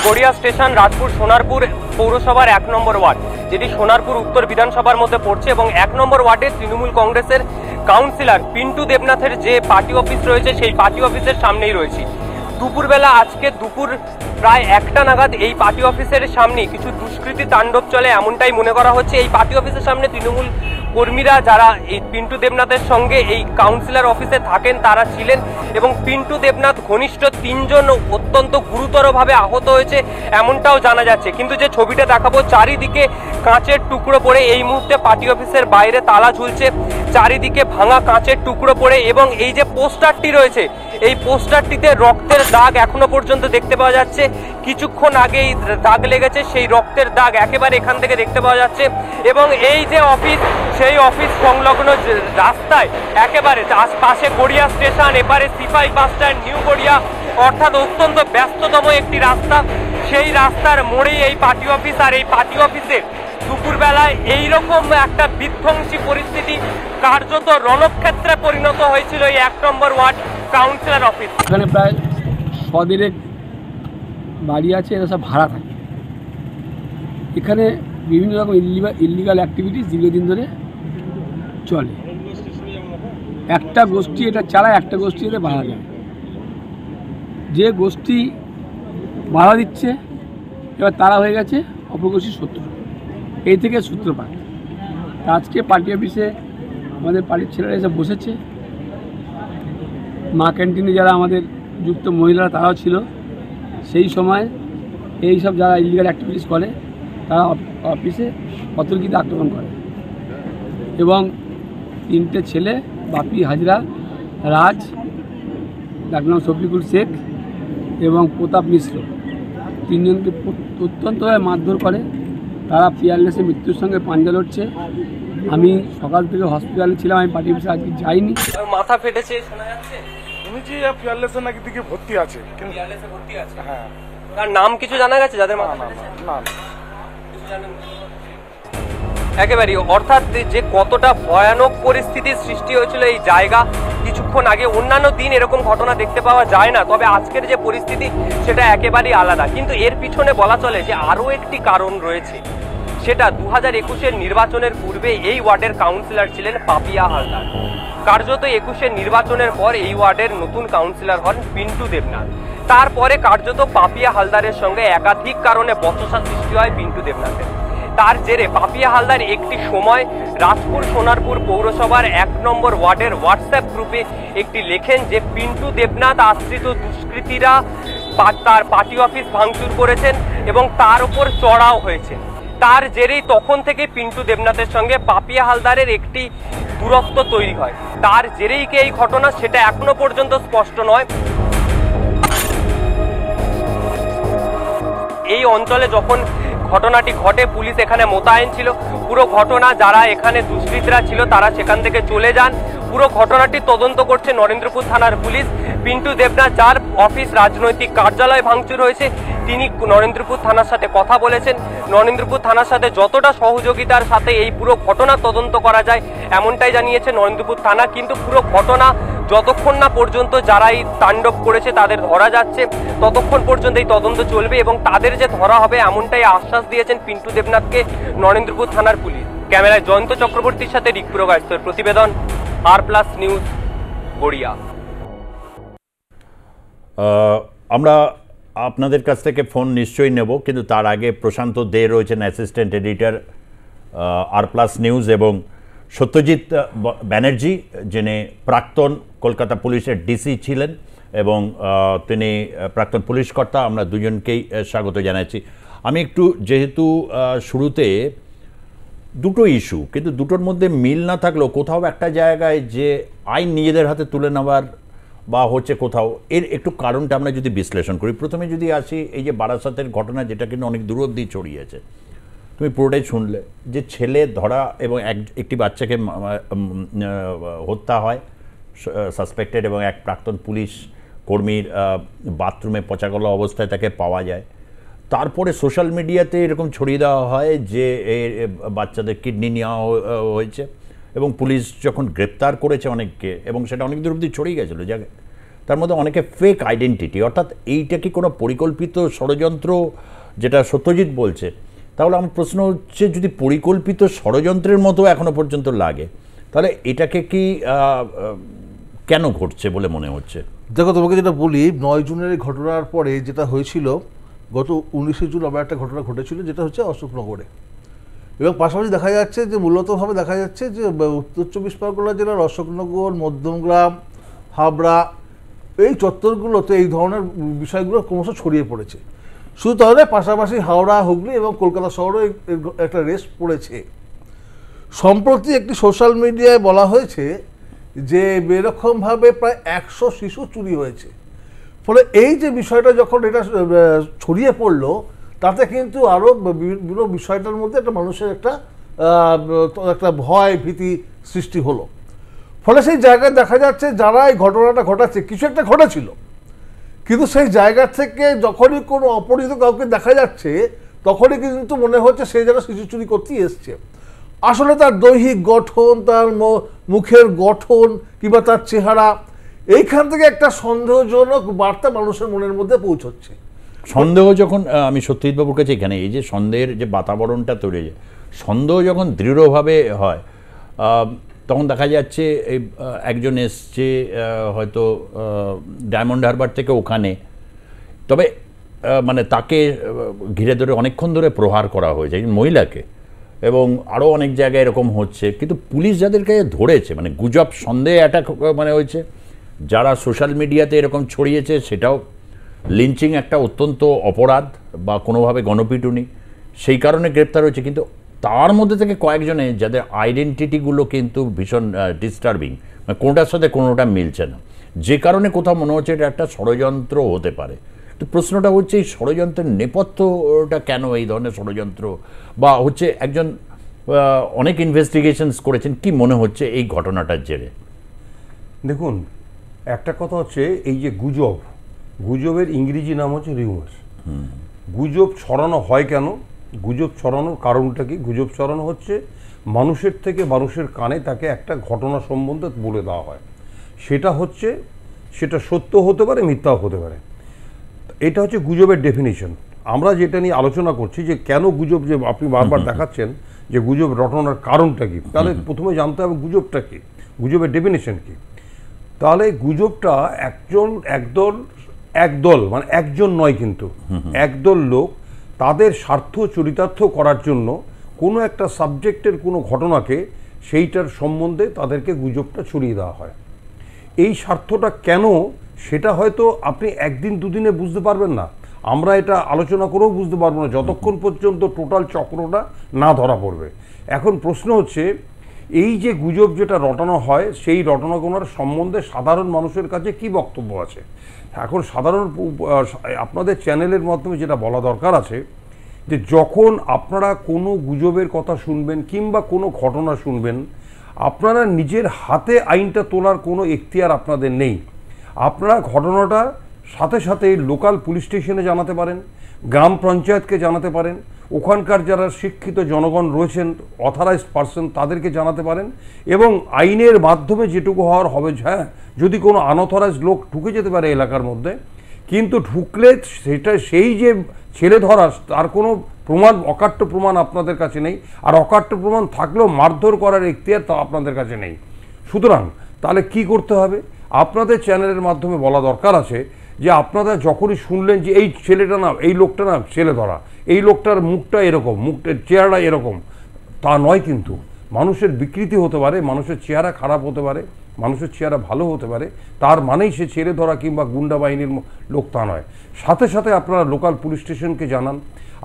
গড়িয়া স্টেশন, রাজপুর সোনারপুর পৌরসভার 1 নম্বর ওয়ার্ড, যেটি সোনারপুর উত্তর বিধানসভার মধ্যে পড়ছে, এবং 1 নম্বর ওয়ার্ডে তৃণমূল কংগ্রেসের কাউন্সিলর পিন্টু দেবনাথের যে পার্টি অফিস রয়েছে সেই পার্টি অফিসের সামনেই রয়েছি। দুপুরবেলা আজকে দুপুর প্রায় 1টা নাগাদ এই পার্টি অফিসের সামনে কিছু দুষ্কৃতী তাণ্ডব চলে, এমনটাই মনে করা হচ্ছে। এই পার্টি অফিসের সামনে তৃণমূল কর্মীরা যারা এই পিন্টু দেবনাথের সঙ্গে এই কাউন্সিলর অফিসে থাকেন তারা ছিলেন, এবং পিন্টু দেবনাথ ঘনিষ্ঠ 3 জন অত্যন্ত গুরুতরভাবে আহত হয়েছে এমনটাও জানা যাচ্ছে। কিন্তু যে ছবিটা দেখাবো, চারিদিকে কাঁচের টুকরো পড়ে, এই মুহূর্তে পার্টি অফিসের বাইরে তালা ঝুলছে, চারিদিকে ভাঙা কাঁচের টুকরো পড়ে, এবং এই যে পোস্টারটি রয়েছে এই পোস্টারটিতে রক্তের দাগ এখনো পর্যন্ত দেখতে পাওয়া যাচ্ছে। কিছুক্ষণ আগেই দাগ লেগেছে, সেই রক্তের দাগ একেবারে এখান থেকে দেখতে পাওয়া যাচ্ছে। এবং এই যে অফিস, সেই অফিস সংলগ্ন রাস্তায় একেবারে পাশে গড়িয়া স্টেশন, এপারে সিপাই বাস স্ট্যান্ড, নিউ গড়িয়া, অর্থাৎ অত্যন্ত ব্যস্ততম একটি রাস্তা। সেই রাস্তার মোড়েই এই পার্টি অফিস, আর এই পার্টি অফিসে দুপুরবেলায় এইরকম একটা বিধ্বংসী পরিস্থিতি, কার্যত রণক্ষেত্রে পরিণত হয়েছিল এই 1 নম্বর ওয়ার্ড কাউন্সিলর অফিস। এখানে প্রায় 100 বাড়ি আছে, এরা সব ভাড়া থাকে। এখানে বিভিন্ন রকম ইলিগাল অ্যাক্টিভিটিস দীর্ঘদিন ধরে চলে। একটা গোষ্ঠী এটা চালায়, একটা গোষ্ঠী এতে বাধা দেয়। যে গোষ্ঠী বাধা দিচ্ছে এবার তারা হয়ে গেছে অপরগোষ্ঠীর শত্রু, এই থেকে সূত্রপাত। আজকে পার্টি অফিসে আমাদের পার্টির ছেলেরা এসে বসেছে, মা ক্যান্টিনে যারা আমাদের যুক্ত মহিলারা তারাও ছিল। সেই সময় এই সব যারা ইলিগাল অ্যাক্টিভিটিস করে তারা অফিসে অতর্কিত আক্রমণ করে, এবং 3টে ছেলে, বাপি হাজরা, রাজ, যার নাম শফিকুল শেখ এবং প্রতাপ মিশ্র, 3 জনকে অত্যন্তভাবে মারধর করে। তারা পিয়ারলেসে মৃত্যুর সঙ্গে পাঞ্জা লড়ছে। আমি সকাল থেকে হসপিটালে ছিলাম, আমি পার্টি অফিসে আজকে যাইনি। মাথা ফেটেছে শোনা যাচ্ছে, শুনেছি পিয়ারলেসে নাকি দিকে ভর্তি আছে, কিন্তু পিয়ারলেসে ভর্তি আছে। হ্যাঁ, তার নাম কিছু জানা গেছে যাদের মাথা ফেটেছে? না, একেবারেই, অর্থাৎ যে কতটা ভয়ানক পরিস্থিতির সৃষ্টি হয়েছিল এই জায়গা কিছুক্ষণ আগে। অন্যান্য দিন এরকম ঘটনা দেখতে পাওয়া যায় না, তবে আজকের যে পরিস্থিতি সেটা একেবারেই আলাদা। কিন্তু এর পিছনে বলা চলে যে আরও একটি কারণ রয়েছে, সেটা 2021-এর নির্বাচনের পূর্বে এই ওয়ার্ডের কাউন্সিলর ছিলেন পাপিয়া হালদার। কার্যত 21-এর নির্বাচনের পর এই ওয়ার্ডের নতুন কাউন্সিলর হন পিন্টু দেবনাথ। তারপরে কার্যত পাপিয়া হালদারের সঙ্গে একাধিক কারণে বচসা সৃষ্টি হয় পিন্টু দেবনাথের। তার জেরে পাপিয়া হালদার একটি সময় রাজপুর সোনারপুর পৌরসভার 1 নম্বর ওয়ার্ডের হোয়াটসঅ্যাপ গ্রুপে একটি লেখেন যে পিন্টু দেবনাথ আশ্রিত দুষ্কৃতীরা তার পার্টি অফিস ভাঙচুর করেছেন এবং তার উপর চড়াও হয়েছে। তার জেরেই তখন থেকে পিন্টু দেবনাথের সঙ্গে পাপিয়া হালদারের একটি দূরত্ব তৈরি হয়। তার জেরেই কি এই ঘটনা, সেটা এখনো পর্যন্ত স্পষ্ট নয়। এই অঞ্চলে যখন ঘটনাটি ঘটে পুলিশ এখানে মোতায়েন ছিল। পুরো ঘটনা যারা এখানে দুষ্কৃতীরা ছিল তারা সেখান থেকে চলে যান। পুরো ঘটনাটি তদন্ত করছে নরেন্দ্রপুর থানার পুলিশ। পিন্টু দেবনাথ, যার অফিস রাজনৈতিক কার্যালয় ভাঙচুর হয়েছে, তিনি নরেন্দ্রপুর থানার সাথে কথা বলেছেন। নরেন্দ্রপুর থানার সাথে যতটা সহযোগিতার সাথে এই পুরো ঘটনা তদন্ত করা যায় এমনটাই জানিয়েছে নরেন্দ্রপুর থানা। কিন্তু পুরো ঘটনা যতক্ষণ না পর্যন্ত যারা এই তাণ্ডব করেছে তাদের ধরা যাচ্ছে ততক্ষণ পর্যন্ত এই তদন্ত চলবে এবং তাদের যে ধরা হবে এমনটাই আশ্বাস দিয়েছেন পিন্টু দেবনাথকে নরেন্দ্রপুর থানার পুলিশ। ক্যামেরায় জয়ন্ত চক্রবর্তীর সাথে রিকপুর গায়ত্রীর প্রতিবেদন, আর+ নিউজ, গড়িয়া। আমরা আপনাদের কাছ থেকে ফোন নিশ্চয়ই নেব, কিন্তু তার আগে প্রশান্ত দে রয়েছেন অ্যাসিস্ট্যান্ট এডিটর আর+ নিউজ, এবং সত্যজিৎ ব্যানার্জি যিনি প্রাক্তন কলকাতা পুলিশের ডিসি ছিলেন এবং তিনি প্রাক্তন পুলিশ কর্তা। আমরা দুজনকেই স্বাগত জানাচ্ছি। আমি একটু, যেহেতু শুরুতে দুটো ইস্যু, কিন্তু দুটোর মধ্যে মিল না থাকলেও কোথাও একটা জায়গায় যে আইন নিজেদের হাতে তুলে নেওয়ার বা হচ্ছে কোথাও, এর একটু কারণটা আমরা যদি বিশ্লেষণ করি। প্রথমে যদি আসি এই যে বারাসাতের ঘটনা, যেটা কিন্তু অনেক দূর অবধি ছড়িয়েছে, তুমি পুরোটাই শুনলে যে ছেলে ধরা এবং একটি বাচ্চাকে হত্যা হয় সাসপেক্টেড, এবং এক প্রাক্তন পুলিশ কর্মীর বাথরুমে পচাগলা অবস্থায় তাকে পাওয়া যায়। তারপরে সোশ্যাল মিডিয়াতে এরকম ছড়িয়ে দেওয়া হয় যে বাচ্চাদের কিডনি নেওয়া হয়েছে, এবং পুলিশ যখন গ্রেপ্তার করেছে অনেককে, এবং সেটা অনেক দূর অবধি ছড়িয়ে গেছিলো জায়গায়, তার মধ্যে অনেকে ফেক আইডেন্টিটি, অর্থাৎ এইটা কি কোনো পরিকল্পিত ষড়যন্ত্র, যেটা সত্যজিৎ বলছে? তাহলে আমার প্রশ্ন হচ্ছে, যদি পরিকল্পিত ষড়যন্ত্রের মতো এখনো পর্যন্ত লাগে, তাহলে এটাকে কি কেন ঘটছে বলে মনে হচ্ছে? দেখো, তোমাকে যেটা বলি, 9 জুনের ঘটনার পরে যেটা হয়েছিল, গত 19শে জুন আবার একটা ঘটনা ঘটেছিল, যেটা হচ্ছে অশোকনগরে, এবং পাশাপাশি দেখা যাচ্ছে যে মূলতভাবে দেখা যাচ্ছে যে উত্তর 24 পরগনা জেলার অশোকনগর, মধ্যমগ্রাম, হাবড়া, এই চত্বরগুলোতে এই ধরনের বিষয়গুলো ক্রমশ ছড়িয়ে পড়েছে। শুধু তাহলে পাশাপাশি হাওড়া, হুগলি এবং কলকাতা শহরে একটা রেস পড়েছে। সম্প্রতি একটি সোশ্যাল মিডিয়ায় বলা হয়েছে যে এরকমভাবে প্রায় 100 শিশু চুরি হয়েছে। ফলে এই যে বিষয়টা যখন এটা ছড়িয়ে পড়লো, তাতে কিন্তু আরও বিভিন্ন বিষয়টার মধ্যে একটা মানুষের একটা ভয় ভীতি সৃষ্টি হলো। ফলে সেই জায়গায় দেখা যাচ্ছে যারা এই ঘটনাটা ঘটাচ্ছে, কিছু একটা ঘটেছিল, কিন্তু সেই জায়গা থেকে যখনই কোনো অপরিচিত কাউকে দেখা যাচ্ছে তখনই কিন্তু মনে হচ্ছে সে যেন শিশু চুরি করতেই এসছে। আসলে তার দৈহিক গঠন, তার মুখের গঠন কিংবা তার চেহারা, এইখান থেকে একটা সন্দেহজনক বার্তা মানুষের মনের মধ্যে পৌঁছচ্ছে। সন্দেহ যখন, আমি সত্যজিৎবাবুর কাছে এখানে এই যে সন্দেহের যে বাতাবরণটা তৈরি হয়েছে, সন্দেহ যখন দৃঢ়ভাবে হয়, তখন দেখা যাচ্ছে এই একজন এসছে হয়তো ডায়মন্ড হারবার থেকে ওখানে, তবে মানে তাকে ঘিরে ধরে অনেকক্ষণ ধরে প্রহার করা হয়েছে একজন মহিলাকে, এবং আরও অনেক জায়গায় এরকম হচ্ছে। কিন্তু পুলিশ যাদেরকে ধরেছে, মানে গুজব সন্দেহে অ্যাটাক মানে হয়েছে, যারা সোশ্যাল মিডিয়াতে এরকম ছড়িয়েছে, সেটাও লিঞ্চিং একটা অত্যন্ত অপরাধ বা কোনোভাবে গণপিটুনি, সেই কারণে গ্রেপ্তার হয়েছে। কিন্তু তার মধ্যে থেকে কয়েকজনে যাদের আইডেন্টিটিগুলো কিন্তু ভীষণ ডিস্টার্বিং, মানে কোনোটার সাথে কোনোটা মিলছে না, যে কারণে কোথাও মনে হচ্ছে এটা একটা ষড়যন্ত্র হতে পারে। তো প্রশ্নটা হচ্ছে, এই ষড়যন্ত্রের নেপথ্যটা কেন, এই ধরনের ষড়যন্ত্র, বা হচ্ছে একজন অনেক ইনভেস্টিগেশনস করেছেন, কি মনে হচ্ছে এই ঘটনাটার জেরে? দেখুন, একটা কথা হচ্ছে, এই যে গুজবের ইংরেজি নাম হচ্ছে রিউমার্স। গুজব ছড়ানো হয় কেন, গুজব ছড়ানোর কারণটা কি? গুজব ছড়ানো হচ্ছে মানুষের থেকে মানুষের কানে তাকে একটা ঘটনা সম্বন্ধে বলে দেওয়া হয়, সেটা সত্য হতে পারে, মিথ্যাও হতে পারে। এটা হচ্ছে গুজবের ডেফিনিশন। আমরা যেটা নিয়ে আলোচনা করছি যে কেন গুজব, যে আপনি বারবার দেখাচ্ছেন যে গুজব রটনার কারণটা কি, তাহলে প্রথমে জানতে হবে গুজবটা কি, গুজবের ডেফিনিশন কি। তাহলে গুজবটা একদল মানে একজন নয়, কিন্তু একদল লোক তাদের স্বার্থ চরিতার্থ করার জন্য কোনো একটা সাবজেক্টের কোনো ঘটনাকে, সেইটার সম্বন্ধে তাদেরকে গুজবটা ছড়িয়ে দেওয়া হয়। এই স্বার্থটা কেন, সেটা হয়তো আপনি একদিন দুদিনে বুঝতে পারবেন না, আমরা এটা আলোচনা করেও বুঝতে পারবো না, যতক্ষণ পর্যন্ত টোটাল চক্রটা না ধরা পড়বে। এখন প্রশ্ন হচ্ছে, এই যে গুজব যেটা রটানো হয় সেই রটনাগুলোর সম্বন্ধে সাধারণ মানুষের কাছে কি বক্তব্য আছে? এখন সাধারণ আপনাদের চ্যানেলের মাধ্যমে যেটা বলা দরকার আছে যে যখন আপনারা কোনো গুজবের কথা শুনবেন কিংবা কোনো ঘটনা শুনবেন, আপনারা নিজের হাতে আইনটা তোলার কোনো এখতিয়ার আপনাদের নেই। আপনারা ঘটনাটা সাথে সাথে লোকাল পুলিশ স্টেশনে জানাতে পারেন, গ্রাম পঞ্চায়েতকে জানাতে পারেন, ওখানকার যারা শিক্ষিত জনগণ রয়েছেন অথরাইজড পার্সন তাদেরকে জানাতে পারেন, এবং আইনের মাধ্যমে যেটুকু হওয়ার হবে। হ্যাঁ, যদি কোনো আনঅথরাইজড লোক ঢুকে যেতে পারে এলাকার মধ্যে, কিন্তু ঢুকলে সেটা সেই যে ছেলে ধরা তার কোনো প্রমাণ, অকাট্য প্রমাণ আপনাদের কাছে নেই, আর অকাট্য প্রমাণ থাকলেও মারধর করার এখতিয়ার তা আপনাদের কাছে নেই। সুতরাং তাহলে কি করতে হবে? আপনাদের চ্যানেলের মাধ্যমে বলা দরকার আছে যে আপনারা যখনই শুনলেন যে এই ছেলেটা না, এই লোকটা না ছেলে ধরা, এই লোকটার মুখটা এরকম, মুখটার চেহারা এরকম, তা নয়। কিন্তু মানুষের বিকৃতি হতে পারে, মানুষের চেহারা খারাপ হতে পারে, মানুষের চেহারা ভালো হতে পারে, তার মানেই সে ছেলে ধরা কিংবা গুন্ডা বাহিনীর লোক তা নয়। সাথে সাথে আপনারা লোকাল পুলিশ স্টেশনকে জানান।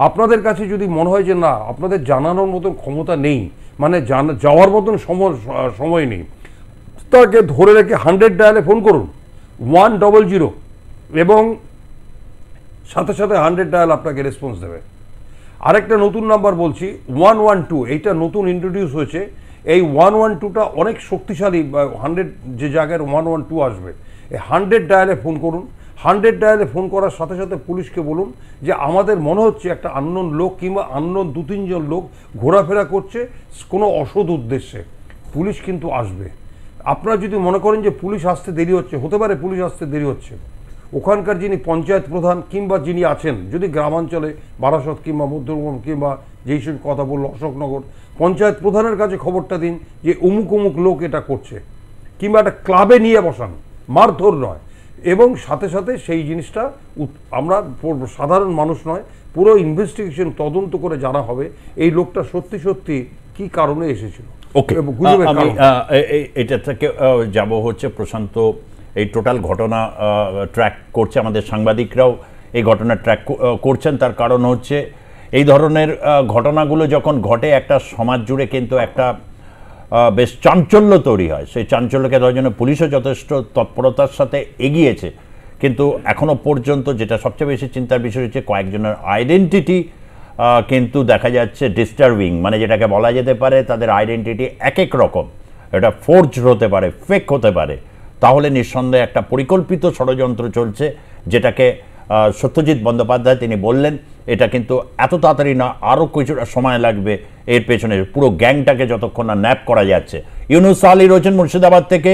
আপনাদের কাছে যদি মনে হয় যে না, আপনাদের জানানোর মতন ক্ষমতা নেই, মানে যাওয়ার মতন সময় নেই, তাকে ধরে রেখে 100 ডায়ালে ফোন করুন 100, এবং সাথে সাথে 100 ডায়াল আপনাকে রেসপন্স দেবে। আরেকটা নতুন নাম্বার বলছি 112, এইটা নতুন ইন্ট্রোডিউস হয়েছে। এই 112টা অনেক শক্তিশালী, 100 যে জায়গায় 112 আসবে, এই 100 ডায়ালে ফোন করুন। 100 ডায়ালে ফোন করার সাথে সাথে পুলিশকে বলুন যে আমাদের মনে হচ্ছে একটা আননোন লোক কিংবা আননোন 2-3 জন লোক ঘোরাফেরা করছে কোনো অসৎ উদ্দেশ্যে। পুলিশ কিন্তু আসবে। আপনারা যদি মনে করেন যে পুলিশ আসতে দেরি হচ্ছে, হতে পারে পুলিশ আসতে দেরি হচ্ছে, ওখানকার যিনি পঞ্চায়েত প্রধান কিংবা যিনি আছেন, যদি গ্রামাঞ্চলে বারাসত কিংবা মধ্যমগ্রাম কিংবা যেই সব কথা বললো অশোকনগর, পঞ্চায়েত প্রধানের কাছে খবরটা দিন যে অমুক অমুক লোক এটা করছে, কিংবা একটা ক্লাবে নিয়ে বসান, মারধর নয়। এবং সাথে সাথে সেই জিনিসটা আমরা সাধারণ মানুষ নয়, পুরো ইনভেস্টিগেশন তদন্ত করে জানা হবে এই লোকটা সত্যি সত্যি কি কারণে এসেছিল। ওকে, আমি এটা থেকে যাব হচ্ছে প্রশান্ত এই টোটাল ঘটনা ট্র্যাক করছে, আমাদের সাংবাদিকরাও এই ঘটনা ট্র্যাক করছেন। তার কারণ হচ্ছে এই ধরনের ঘটনাগুলো যখন ঘটে একটা সমাজ জুড়ে কিন্তু একটা বেশ চাঞ্চল্য তৈরি হয়। সেই চাঞ্চল্যকে দেওয়ার জন্য পুলিশও যথেষ্ট তৎপরতার সাথে এগিয়েছে, কিন্তু এখনও পর্যন্ত যেটা সবচেয়ে বেশি চিন্তার বিষয় হচ্ছে কয়েকজনের আইডেন্টিটি কিন্তু দেখা যাচ্ছে ডিস্টার্বিং, মানে যেটাকে বলা যেতে পারে তাদের আইডেন্টিটি এক এক রকম। এটা ফোর্জ হতে পারে, ফেক হতে পারে। তাহলে নিঃসন্দেহে একটা পরিকল্পিত ষড়যন্ত্র চলছে, যেটাকে সত্যজিৎ বন্দ্যোপাধ্যায় তিনি বললেন এটা কিন্তু এত তাড়াতাড়ি না, আরও কিছুটা সময় লাগবে এর পেছনে পুরো গ্যাংটাকে যতক্ষণ না ন্যাপ করা যাচ্ছে। ইউনুস আলী রয়েছেন মুর্শিদাবাদ থেকে,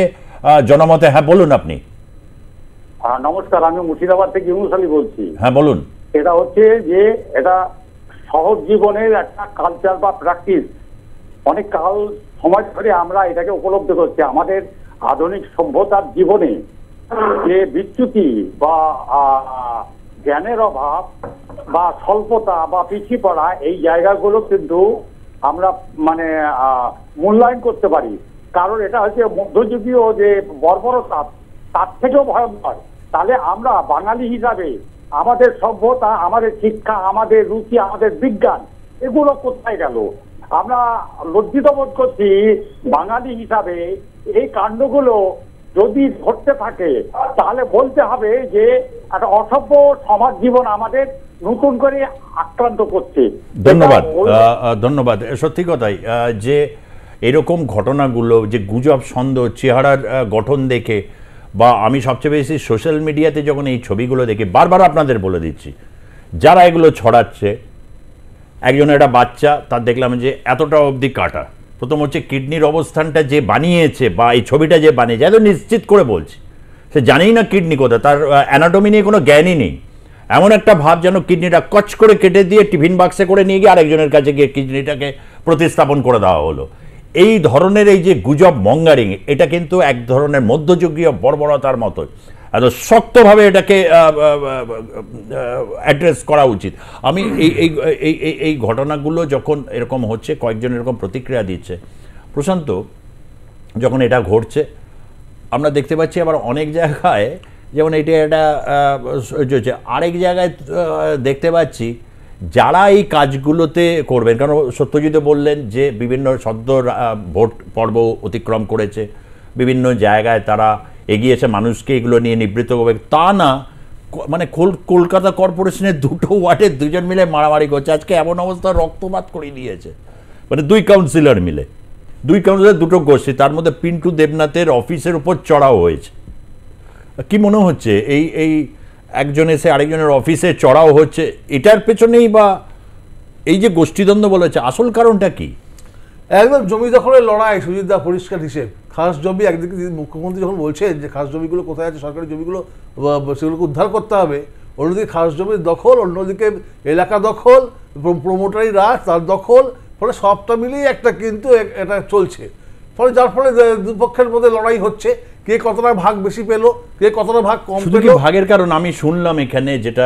জনমতে। হ্যাঁ বলুন আপনি। নমস্কার, আমি মুর্শিদাবাদ থেকে ইউনুস আলী বলছি। হ্যাঁ বলুন। এটা হচ্ছে যে এটা সহজ জীবনের একটা কালচার বা প্র্যাকটিস, অনেক কাল সময় ধরে আমরা এটাকে উপলব্ধি করছি। আমাদের আধুনিক সভ্যতার জীবনে যে বিচ্যুতি বা জ্ঞানের অভাব বা স্বল্পতা বা পিছিয়ে পড়া, এই জায়গাগুলো কিন্তু আমরা মানে মূল্যায়ন করতে পারি। কারণ এটা হচ্ছে মধ্যযুগীয় যে বর্বরতা, তার থেকেও ভয়ঙ্কর। তাহলে আমরা বাঙালি হিসাবে আমাদের সভ্যতা, আমাদের শিক্ষা, আমাদের রুচি, আমাদের বিজ্ঞান, এগুলো কোথায় গেল? আমরা লজ্জিত বোধ করছি বাঙালি হিসাবে। এই কাণ্ডগুলো যদি ঘটতে থাকে তাহলে বলতে হবে যে একটা অসভ্য সমাজ জীবন আমাদের নতুন করে আক্রান্ত করছে। ধন্যবাদ, ধন্যবাদ। সত্যি কথাই যে এরকম ঘটনাগুলো, যে গুজব, সন্দেহ, চেহারার গঠন দেখে, বা আমি সবচেয়ে বেশি সোশ্যাল মিডিয়াতে যখন এই ছবিগুলো দেখি, বারবার আপনাদের বলে দিচ্ছি, যারা এগুলো ছড়াচ্ছে, একজন একটা বাচ্চা, তার দেখলাম যে এতটা অবধি কাটা। প্রথম হচ্ছে কিডনির অবস্থানটা যে বানিয়েছে বা এই ছবিটা যে বানিয়েছে, এত নিশ্চিত করে বলছি সে জানেই না কিডনি কোথায়, তার অ্যানাটমি নিয়ে কোনো জ্ঞানই নেই। এমন একটা ভাব যেন কিডনিটা কচ করে কেটে দিয়ে টিফিন বাক্সে করে নিয়ে গিয়ে আরেকজনের কাছে গিয়ে কিডনিটাকে প্রতিস্থাপন করে দেওয়া হলো। এই ধরনের এই যে গুজব মঙ্গারিং, এটা কিন্তু এক ধরনের মধ্যযুগীয় বর্বরতার মতো। এত শক্তভাবে এটাকে অ্যাড্রেস করা উচিত। আমি এই ঘটনাগুলো যখন এরকম হচ্ছে, কয়েকজন এরকম প্রতিক্রিয়া দিচ্ছে, প্রশান্ত, যখন এটা ঘটছে আমরা দেখতে পাচ্ছি আবার অনেক জায়গায়, যেমন এটা আরেক জায়গায় দেখতে পাচ্ছি যারা এই কাজগুলোতে করবেন, কারণ সত্যজিৎ বললেন যে বিভিন্ন সদ্য ভোট পর্ব অতিক্রম করেছে, বিভিন্ন জায়গায় তারা এগিয়েছে মানুষকে এগুলো নিয়ে নিবৃত্ত করবে, তা না মানে কলকাতা কর্পোরেশনের দুটো ওয়ার্ডের দুজন মিলে মারামারি করছে। আজকে এমন অবস্থা রক্তপাত করে দিয়েছে, মানে দুই কাউন্সিলর মিলে, দুই কাউন্সিলর দুটো গোষ্ঠী, তার মধ্যে পিন্টু দেবনাথের অফিসের উপর চড়াও হয়েছে। কি মনে হচ্ছে এই একজন এসে আরেকজনের অফিসে চড়াও হচ্ছে, এটার পেছনেই বা এই যে গোষ্ঠীদ্বন্দ্ব বলেছে আসল কারণটা কি? একদম জমি দখলের লড়াই। সুজিত দা পরিষ্কার হিসেব, খাস জমি একদিকে মুখ্যমন্ত্রী যখন বলছেন যে খাস জমিগুলো কোথায় আছে, সরকারি জমিগুলো সেগুলোকে উদ্ধার করতে হবে, অন্যদিকে খাস জমির দখল, অন্যদিকে এলাকা দখল, প্রমোটারি রাজ তার দখল, ফলে সবটা মিলিয়ে একটা কিন্তু এটা চলছে, ফলে যার ফলে দুপক্ষের মধ্যে লড়াই হচ্ছে, কে কতটা ভাগ বেশি পেলো, কে কতটা ভাগ কম পেলো। ভাগের কারণ আমি শুনলাম এখানে যেটা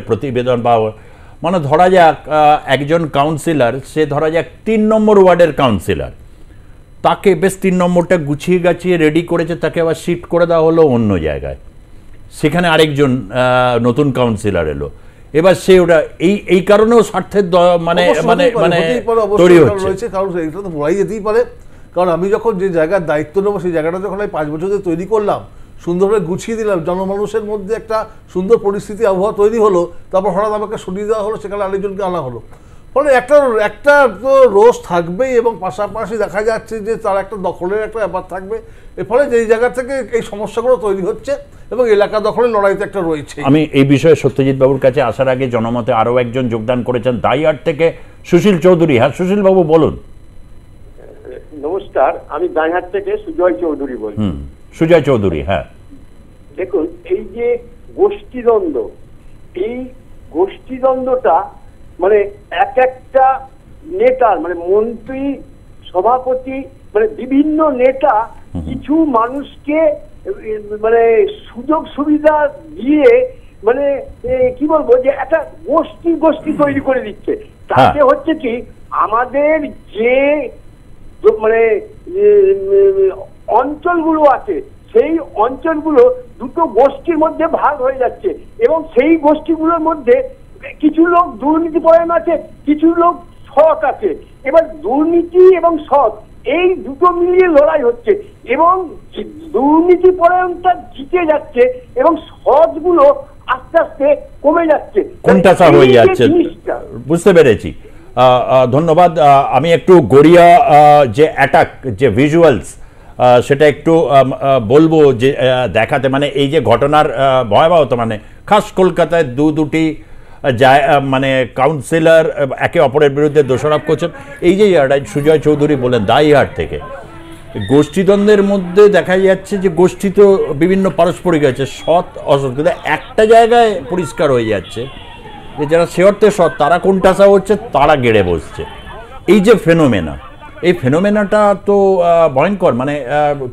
প্রতিবেদন বা মানে ধরা যাক একজন কাউন্সিলর, সে ধরা যাক 3 নম্বর ওয়ার্ডের কাউন্সিলর, তাকে বেশ 3 নম্বরটা গুছিয়ে গাছিয়ে রেডি করেছে, তাকে আবার শিফট করে দেওয়া হলো অন্য জায়গায়, সেখানে আরেকজন নতুন কাউন্সিলর এলো, এবার সে ওটা এই কারণেও স্বার্থের মানে মানে মানে তৈরি হচ্ছে। কারণ এটা তো বলাই যেতেই পারে, কারণ আমি যখন যে জায়গার দায়িত্ব নেবো সেই জায়গাটা যখন আমি 5 বছর ধরে তৈরি করলাম, সুন্দরভাবে গুছিয়ে দিলাম, জনমানুষের মধ্যে একটা সুন্দর পরিস্থিতি আবহাওয়া তৈরি হলো, তারপর হঠাৎ আমাকে সরিয়ে দেওয়া হলো, সেখানে আরেকজনকে আনা হলো, ফলে একটা তো রোষ থাকবেই, এবং পাশাপাশি দেখা যাচ্ছে যে তার একটা দখলের একটা ব্যাপার থাকবে, এর ফলে যেই জায়গা থেকে এই সমস্যাগুলো তৈরি হচ্ছে এবং এলাকা দখলের লড়াইতে একটা রয়েছে। আমি এই বিষয়ে সত্যজিৎ বাবুর কাছে আসার আগে জনমতে আরও একজন যোগদান করেছেন, দাইহাট থেকে সুশীল চৌধুরী। হ্যাঁ সুশীল বাবু বলুন। নমস্কার, আমি দাইহাট থেকে সুজয় চৌধুরী বলছি। সুজয় চৌধুরী, হ্যাঁ দেখুন, এই যে গোষ্ঠীদ্বন্দ্ব, এই গোষ্ঠীদ্বন্দ্বটা মানে একটা নেতার মানে মন্ত্রী, সভাপতি, মানে বিভিন্ন নেতা কিছু মানুষকে মানে সুযোগ সুবিধা দিয়ে মানে কি বলবো যে একটা গোষ্ঠী তৈরি করে দিচ্ছে। তাতে হচ্ছে কি আমাদের যে মানে অঞ্চলগুলো আছে সেই অঞ্চলগুলো দুটো গোষ্ঠীর মধ্যে ভাগ হয়ে যাচ্ছে, এবং সেই গোষ্ঠীগুলোর মধ্যে কিছু লোক দুর্নীতিপরায়ণ আছে, কিছু লোক সৎ আছে। এবার দুর্নীতি এবং সৎ এই দুটো মিলিয়ে লড়াই হচ্ছে, এবং দুর্নীতিপরায়ণটা জিতে যাচ্ছে এবং সৎগুলো আস্তে আস্তে কমে যাচ্ছে, কোনটা হয়ে যাচ্ছে বুঝতে পেরেছি। ধন্যবাদ। আমি একটু গড়িয়া যে অ্যাটাক, যে ভিজুয়ালস, সেটা একটু বলবো যে দেখাতে, মানে এই যে ঘটনার ভয়াবহতা, মানে খাস কলকাতায় দুটি মানে কাউন্সিলর একে অপরের বিরুদ্ধে দোষারোপ করছেন। এই যে সুজয় চৌধুরী বলেন দাইহাট থেকে, গোষ্ঠীদ্বন্দ্বের মধ্যে দেখা যাচ্ছে যে গোষ্ঠী তো বিভিন্ন পারস্পরিক আছে, সৎ অসৎ, কিন্তু একটা জায়গায় পরিষ্কার হয়ে যাচ্ছে যে যারা সে অর্থে সৎ তারা কোণঠাসা হচ্ছে, তারা গেড়ে বসছে। এই যে ফেনোমেনা, এই ফেনোমেনাটা তো ভয়ঙ্কর। মানে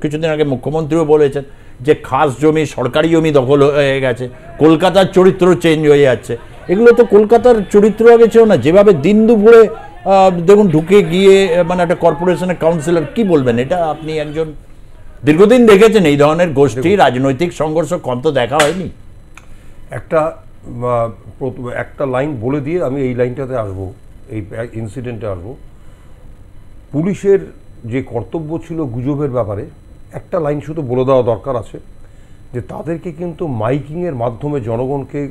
কিছুদিন আগে মুখ্যমন্ত্রীও বলেছেন যে খাস জমি, সরকারি জমি দখল হয়ে গেছে, কলকাতার চরিত্র চেঞ্জ হয়ে যাচ্ছে। এগুলো তো কলকাতার চরিত্র আগে ছিল না। যেভাবে দিন দুপুরে দেখুন ঢুকে গিয়ে মানে একটা কর্পোরেশনের কাউন্সিলর, কি বলবেন এটা? আপনি একজন দীর্ঘদিন দেখেছেন এই ধরনের গোষ্ঠী রাজনৈতিক সংঘর্ষ, কম তো দেখা হয়নি। একটা লাইন বলে দিয়ে আমি এই লাইনটাতে আসবো, এই ইনসিডেন্টে আসবো। পুলিশের যে কর্তব্য ছিল গুজবের ব্যাপারে, একটা লাইন শুধু বলে দেওয়া দরকার আছে যে তাদেরকে কিন্তু মাইকিংয়ের মাধ্যমে জনগণকে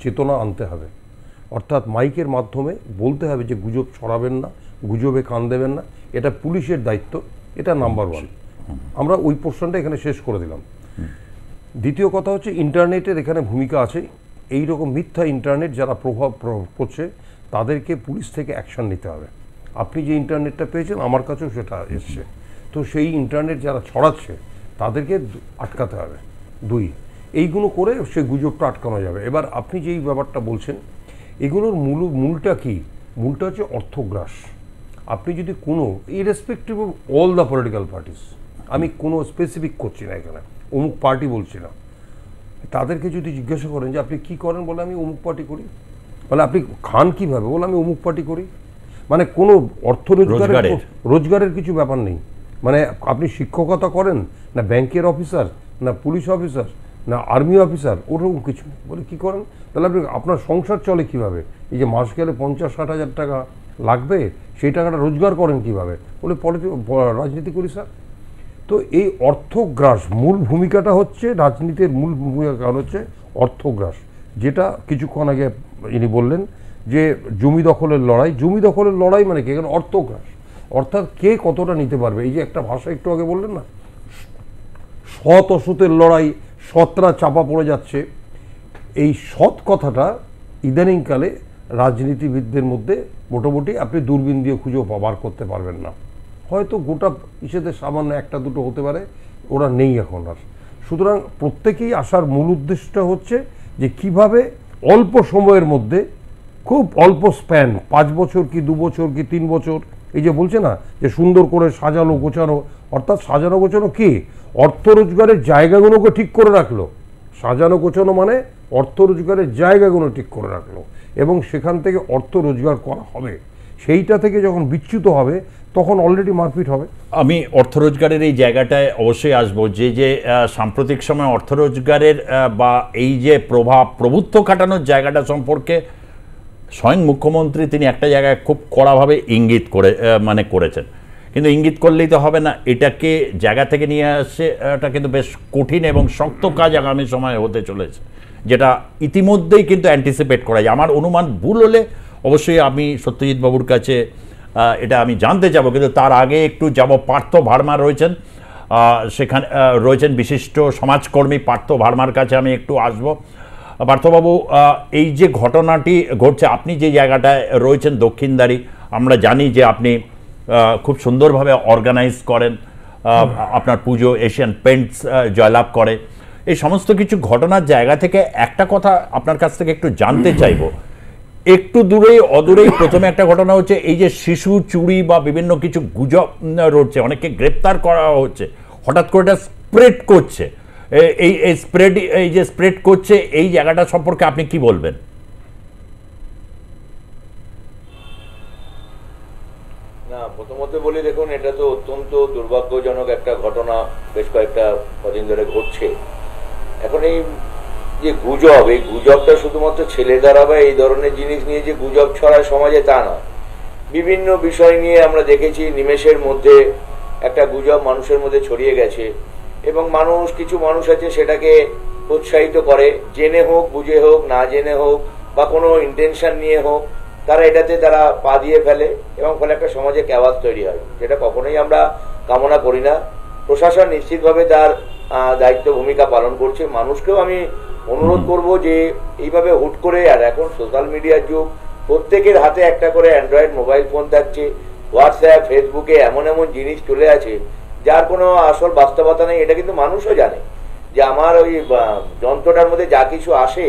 চেতনা আনতে হবে, অর্থাৎ মাইকের মাধ্যমে বলতে হবে যে গুজব ছড়াবেন না, গুজবে কান দেবেন না, এটা পুলিশের দায়িত্ব, এটা নাম্বার 1। আমরা ওই পোর্শনটা এখানে শেষ করে দিলাম। দ্বিতীয় কথা হচ্ছে ইন্টারনেটের এখানে ভূমিকা আছে। এই রকম মিথ্যা ইন্টারনেট যারা প্রভাব করছে তাদেরকে পুলিশ থেকে অ্যাকশন নিতে হবে। আপনি যে ইন্টারনেটটা পেয়েছেন আমার কাছেও সেটা এসছে, তো সেই ইন্টারনেট যারা ছড়াচ্ছে তাদেরকে আটকাতে হবে। 2, এইগুলো করে সে গুজবটা আটকানো যাবে। এবার আপনি যেই ব্যাপারটা বলছেন, এগুলোর মূলটা কি? মূলটা হচ্ছে অর্থগ্রাস। আপনি যদি কোনো irrespective of all the political parties, আমি কোনো স্পেসিফিক করছি না এখানে, অমুক পার্টি বলছি না, তাদেরকে যদি জিজ্ঞাসা করেন যে আপনি কি করেন, বলে আমি অমুক পার্টি করি। বলে আপনি খান কিভাবে, বলে আমি অমুক পার্টি করি। মানে কোনো অর্থ রোজগারের কিছু ব্যাপার নেই। মানে আপনি শিক্ষকতা করেন না, ব্যাংকের অফিসার না, পুলিশ অফিসার না আর্মি অফিসার, ওরকম কিছু নেই। বলে কী করেন তাহলে আপনি, আপনার সংসার চলে কিভাবে? এই যে মাস গেলে 50-60 হাজার টাকা লাগবে, সেই টাকাটা রোজগার করেন কিভাবে? বলে রাজনীতি করি স্যার। তো এই অর্থগ্রাস মূল ভূমিকাটা হচ্ছে, রাজনীতির মূল ভূমিকা কারণ হচ্ছে অর্থগ্রাস, যেটা কিছুক্ষণ আগে ইনি বললেন যে জমি দখলের লড়াই। জমি দখলের লড়াই মানে কি? এখানে অর্থগ্রাস, অর্থাৎ কে কতটা নিতে পারবে। এই যে একটা ভাষা একটু আগে বললেন না, সৎ অসতের লড়াই, সৎরা চাপা পড়ে যাচ্ছে। এই সৎ কথাটা ইদানিংকালে রাজনীতিবিদদের মধ্যে মোটামুটি আপনি দূরবীন দিয়ে খুঁজেও বার করতে পারবেন না। হয়তো গোটা ইসেদের সামান্য একটা দুটো হতে পারে, ওরা নেই এখন আর। সুতরাং প্রত্যেকেই আসার মূল উদ্দেশ্যটা হচ্ছে যে কিভাবে অল্প সময়ের মধ্যে, খুব অল্প স্প্যান, 5 বছর কি 2 বছর কি 3 বছর, এই যে বলছে না যে সুন্দর করে সাজানো গোছানো, অর্থাৎ সাজানো গোছানো কি অর্থ রোজগারের জায়গাগুলোকে ঠিক করে রাখলো। সাজানো গোছানো মানে অর্থ রোজগারের জায়গাগুলো ঠিক করে রাখলো, এবং সেখান থেকে অর্থ রোজগার করা হবে। সেইটা থেকে যখন বিচ্যুত হবে তখন অলরেডি মারপিট হবে। আমি অর্থ রোজগারের এই জায়গাটায় অবশ্যই আসবো, যে সাম্প্রতিক সময় অর্থ রোজগারের বা এই যে প্রভুত্ব খাটানোর জায়গাটা সম্পর্কে স্বয়ং মুখ্যমন্ত্রী তিনি একটা জায়গায় খুব কড়াভাবে ইঙ্গিত করেছেন। কিন্তু ইঙ্গিত করলেই তো হবে না, এটাকে জায়গা থেকে নিয়ে আসছে এটা কিন্তু বেশ কঠিন এবং শক্ত কাজ আগামী সময়ে হতে চলেছে, যেটা ইতিমধ্যেই কিন্তু অ্যান্টিসিপেট করা যায়। আমার অনুমান ভুল হলে অবশ্যই আমি সত্যজিৎ বাবুর কাছে এটা আমি জানতে যাব, কিন্তু তার আগে একটু যাব। পার্থ ভার্মা রয়েছেন, সেখানে রয়েছেন বিশিষ্ট সমাজকর্মী পার্থ ভার্মার কাছে আমি একটু আসব। পার্থবাবু, এই যে ঘটনাটি ঘটছে, আপনি যে জায়গাটায় রয়েছেন দক্ষিণদারি, আমরা জানি যে আপনি খুব সুন্দরভাবে অর্গানাইজ করেন, আপনার পুজো এশিয়ান পেন্টস জয়লাভ করে। এই সমস্ত কিছু ঘটনার জায়গা থেকে একটা কথা আপনার কাছ থেকে একটু জানতে চাইব। একটু দূরেই অদূরেই প্রথমে একটা ঘটনা হচ্ছে, এই যে শিশু চুরি বা বিভিন্ন কিছু গুজব রয়েছে, অনেককে গ্রেপ্তার করা হচ্ছে, হঠাৎ করে এটা স্প্রেড করছে, এই যে স্প্রেড করছে, এই জায়গাটা সম্পর্কে আপনি কি বলবেন? না, প্রথমত বলি, দেখুন এটা তো অত্যন্ত দুর্ভাগ্যজনক একটা ঘটনা, বেশ কয়েকটা কদিন ধরে ঘটছে। এখন এই যে গুজব, এই গুজবটা শুধুমাত্র ছেলে দ্বারা বা এই ধরনের জিনিস নিয়ে যে গুজব ছড়ায় সমাজে তা না, বিভিন্ন বিষয় নিয়ে আমরা দেখেছি নিমেষের মধ্যে একটা গুজব মানুষের মধ্যে ছড়িয়ে গেছে, এবং কিছু মানুষ আছে সেটাকে উৎসাহিত করে, জেনে হোক বুঝে হোক না জেনে হোক বা কোনো ইন্টেনশন নিয়ে হোক, তারা পা দিয়ে ফেলে এবং ফলে একটা সমাজে ক্যাওয়াস তৈরি হয়, যেটা কখনোই আমরা কামনা করি না। প্রশাসন নিশ্চিতভাবে তার দায়িত্ব ভূমিকা পালন করছে। মানুষকেও আমি অনুরোধ করব যে এইভাবে হুট করে, আর এখন সোশ্যাল মিডিয়ার যুগ, প্রত্যেকের হাতে একটা করে অ্যান্ড্রয়েড মোবাইল ফোন থাকছে, হোয়াটসঅ্যাপ ফেসবুকে এমন এমন জিনিস চলে আছে যার কোনো আসল বাস্তবতা নেই। এটা কিন্তু মানুষও জানে যে আমার ওই যন্ত্রটার মধ্যে যা কিছু আসে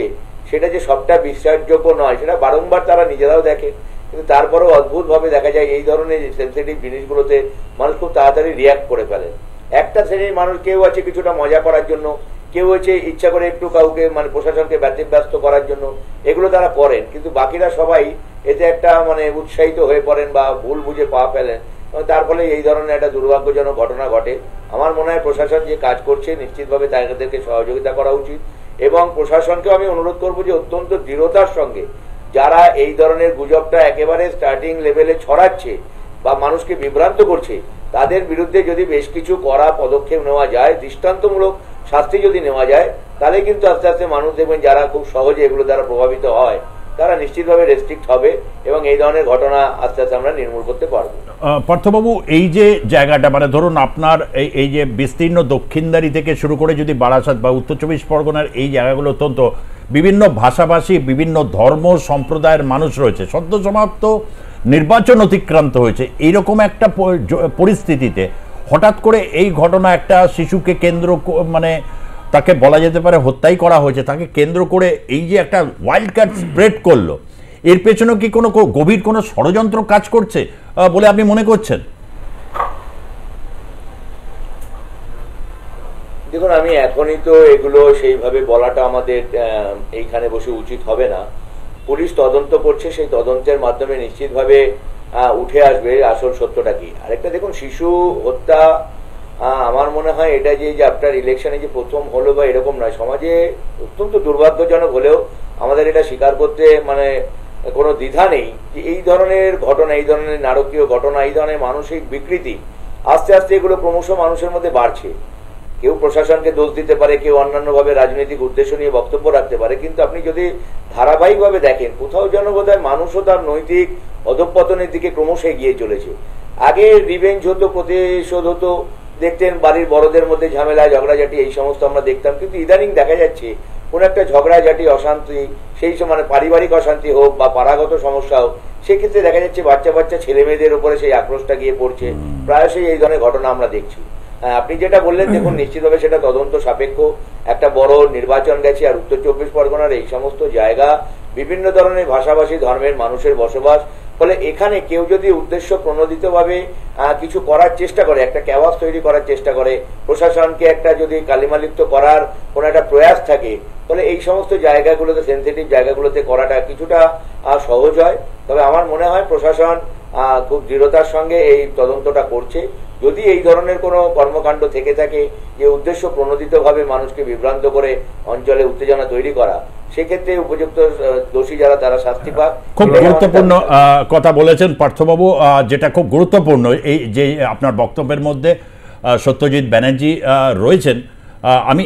সেটা যে সবটা বিশ্বাসযোগ্য নয়, সেটা বারংবার তারা নিজেরাও দেখে, কিন্তু তারপরেও অদ্ভুতভাবে দেখা যায় এই ধরনের সেন্সিটিভ জিনিসগুলোতে মানুষ খুব তাড়াতাড়ি রিয়াক্ট করে ফেলে। একটা শ্রেণীর মানুষ, কেউ আছে কিছুটা মজা করার জন্য, কেউ হচ্ছে ইচ্ছা করে একটু কাউকে প্রশাসনকে ব্যতিব্যস্ত করার জন্য এগুলো তারা করেন, কিন্তু বাকিরা সবাই এতে একটা উৎসাহিত হয়ে পড়েন বা ভুল বুঝে পা ফেলেন, তার ফলে এই ধরনের একটা দুর্ভাগ্যজনক ঘটনা ঘটে। আমার মনে হয় প্রশাসন যে কাজ করছে নিশ্চিতভাবে তাদেরকে সহযোগিতা করা উচিত, এবং প্রশাসনকেও আমি অনুরোধ করবো যে অত্যন্ত দৃঢ়তার সঙ্গে যারা এই ধরনের গুজবটা একেবারে স্টার্টিং লেভেলে ছড়াচ্ছে বা মানুষকে বিভ্রান্ত করছে, তাদের বিরুদ্ধে যদি বেশ কিছু কড়া পদক্ষেপ নেওয়া যায়, দৃষ্টান্তমূলক শাস্তি যদি নেওয়া যায়, তাহলে কিন্তু আস্তে আস্তে মানুষ দেখবেন যারা খুব সহজে এগুলো দ্বারা প্রভাবিত হয় তারা নিশ্চিতভাবে রেস্ট্রিক্ট হবে, এবং এই ধরনের ঘটনা আস্তে আস্তে আমরা নির্মূল করতে পারবো। পার্থবাবু, এই যে জায়গাটা ধরুন আপনার এই যে বিস্তীর্ণ দক্ষিণদারি থেকে শুরু করে যদি বারাসাত বা উত্তর 24 পরগনার এই জায়গাগুলো অত্যন্ত বিভিন্ন ভাষাভাষী, বিভিন্ন ধর্ম সম্প্রদায়ের মানুষ রয়েছে, সদ্য সমাপ্ত নির্বাচন অতিক্রান্ত হয়েছে, এইরকম একটা পরিস্থিতিতে হঠাৎ করে এই ঘটনা, একটা শিশুকে কেন্দ্র তাকে বলা যেতে পারে হত্যাই করা হয়েছে, তাকে কেন্দ্র করে এই যে একটা ওয়াইল্ড কার্ড স্প্রেড করলো, এর পেছনে কি কোনো গভীর কোনো ষড়যন্ত্র কাজ করছে বলে আপনি মনে করছেন? দেখুন, আমি এখনই তো এগুলো সেইভাবে বলাটা আমাদের এইখানে বসে উচিত হবে না। পুলিশ তদন্ত করছে, সেই তদন্তের মাধ্যমে নিশ্চিতভাবে উঠে আসবে আসল সত্যটা কি। আরেকটা দেখুন, শিশু হত্যা আমার মনে হয় এটা যে আফটার ইলেকশনে যে প্রথম হলো বা এরকম নয়, সমাজে অত্যন্ত দুর্ভাগ্যজনক হলেও আমাদের এটা স্বীকার করতে মানে কোনো দ্বিধা নেই যে এই ধরনের ঘটনা, এই ধরনের নারকীয় ঘটনা, এই ধরনের মানসিক বিকৃতি আস্তে আস্তে এগুলো ক্রমশ মানুষের মধ্যে বাড়ছে। কেউ প্রশাসনকে দোষ দিতে পারে, কেউ অন্যান্যভাবে রাজনৈতিক উদ্দেশ্য নিয়ে বক্তব্য রাখতে পারে, কিন্তু আপনি যদি ধারাবাহিকভাবে দেখেন কোথাও যেন বোধহয় মানুষও তার নৈতিক অধঃপতনের দিকে ক্রমশ এগিয়ে চলেছে। আগে রিভেঞ্জ হতো, প্রতিশোধ হতো, দেখতেন বাড়ির বড়দের মধ্যে ঝামেলা ঝগড়াঝাটি এই সমস্ত আমরা দেখতাম, কিন্তু ইদানিং দেখা যাচ্ছে কোন একটা ঝগড়াঝাটি অশান্তি, সেই মানে পারিবারিক অশান্তি হোক বা পাড়াগত সমস্যা হোক, সেক্ষেত্রে দেখা যাচ্ছে বাচ্চা বাচ্চা ছেলে মেয়েদের উপরে সেই আক্রোশটা গিয়ে পড়ছে। প্রায়শই এই ধরনের ঘটনা আমরা দেখছি। আপনি যেটা বললেন দেখুন, নিশ্চিতভাবে সেটা তদন্ত সাপেক্ষ। একটা বড় নির্বাচন গেছে, আর উত্তর চব্বিশ পরগনার এই সমস্ত জায়গা বিভিন্ন ধরনের ভাষাভাষী ধর্মের মানুষের বসবাস, ফলে এখানে কেউ যদি উদ্দেশ্য প্রণোদিতভাবে কিছু করার চেষ্টা করে, একটা ক্যাওয়াস তৈরি করার চেষ্টা করে, প্রশাসনকে একটা যদি কালিমালিপ্ত করার কোনো একটা প্রয়াস থাকে, ফলে এই সমস্ত জায়গাগুলোতে, সেন্সিটিভ জায়গাগুলোতে করাটা কিছুটা সহজ হয়। তবে আমার মনে হয় প্রশাসন খুব দৃঢ়তার সঙ্গে এই তদন্তটা করছে। যদি এই ধরনের কোনো কর্মকাণ্ড থেকে থাকে যে উদ্দেশ্য প্রণোদিতভাবে মানুষকে বিভ্রান্ত করে অঞ্চলে উত্তেজনা তৈরি করা, সেক্ষেত্রে উপযুক্ত দোষী যারা তারা শাস্তি পাক। খুব গুরুত্বপূর্ণ কথা বলেছেন পার্থবাবু, যেটা খুব গুরুত্বপূর্ণ এই যে আপনার বক্তব্যের মধ্যে সত্যজিৎ ব্যানার্জি রয়েছেন। আমি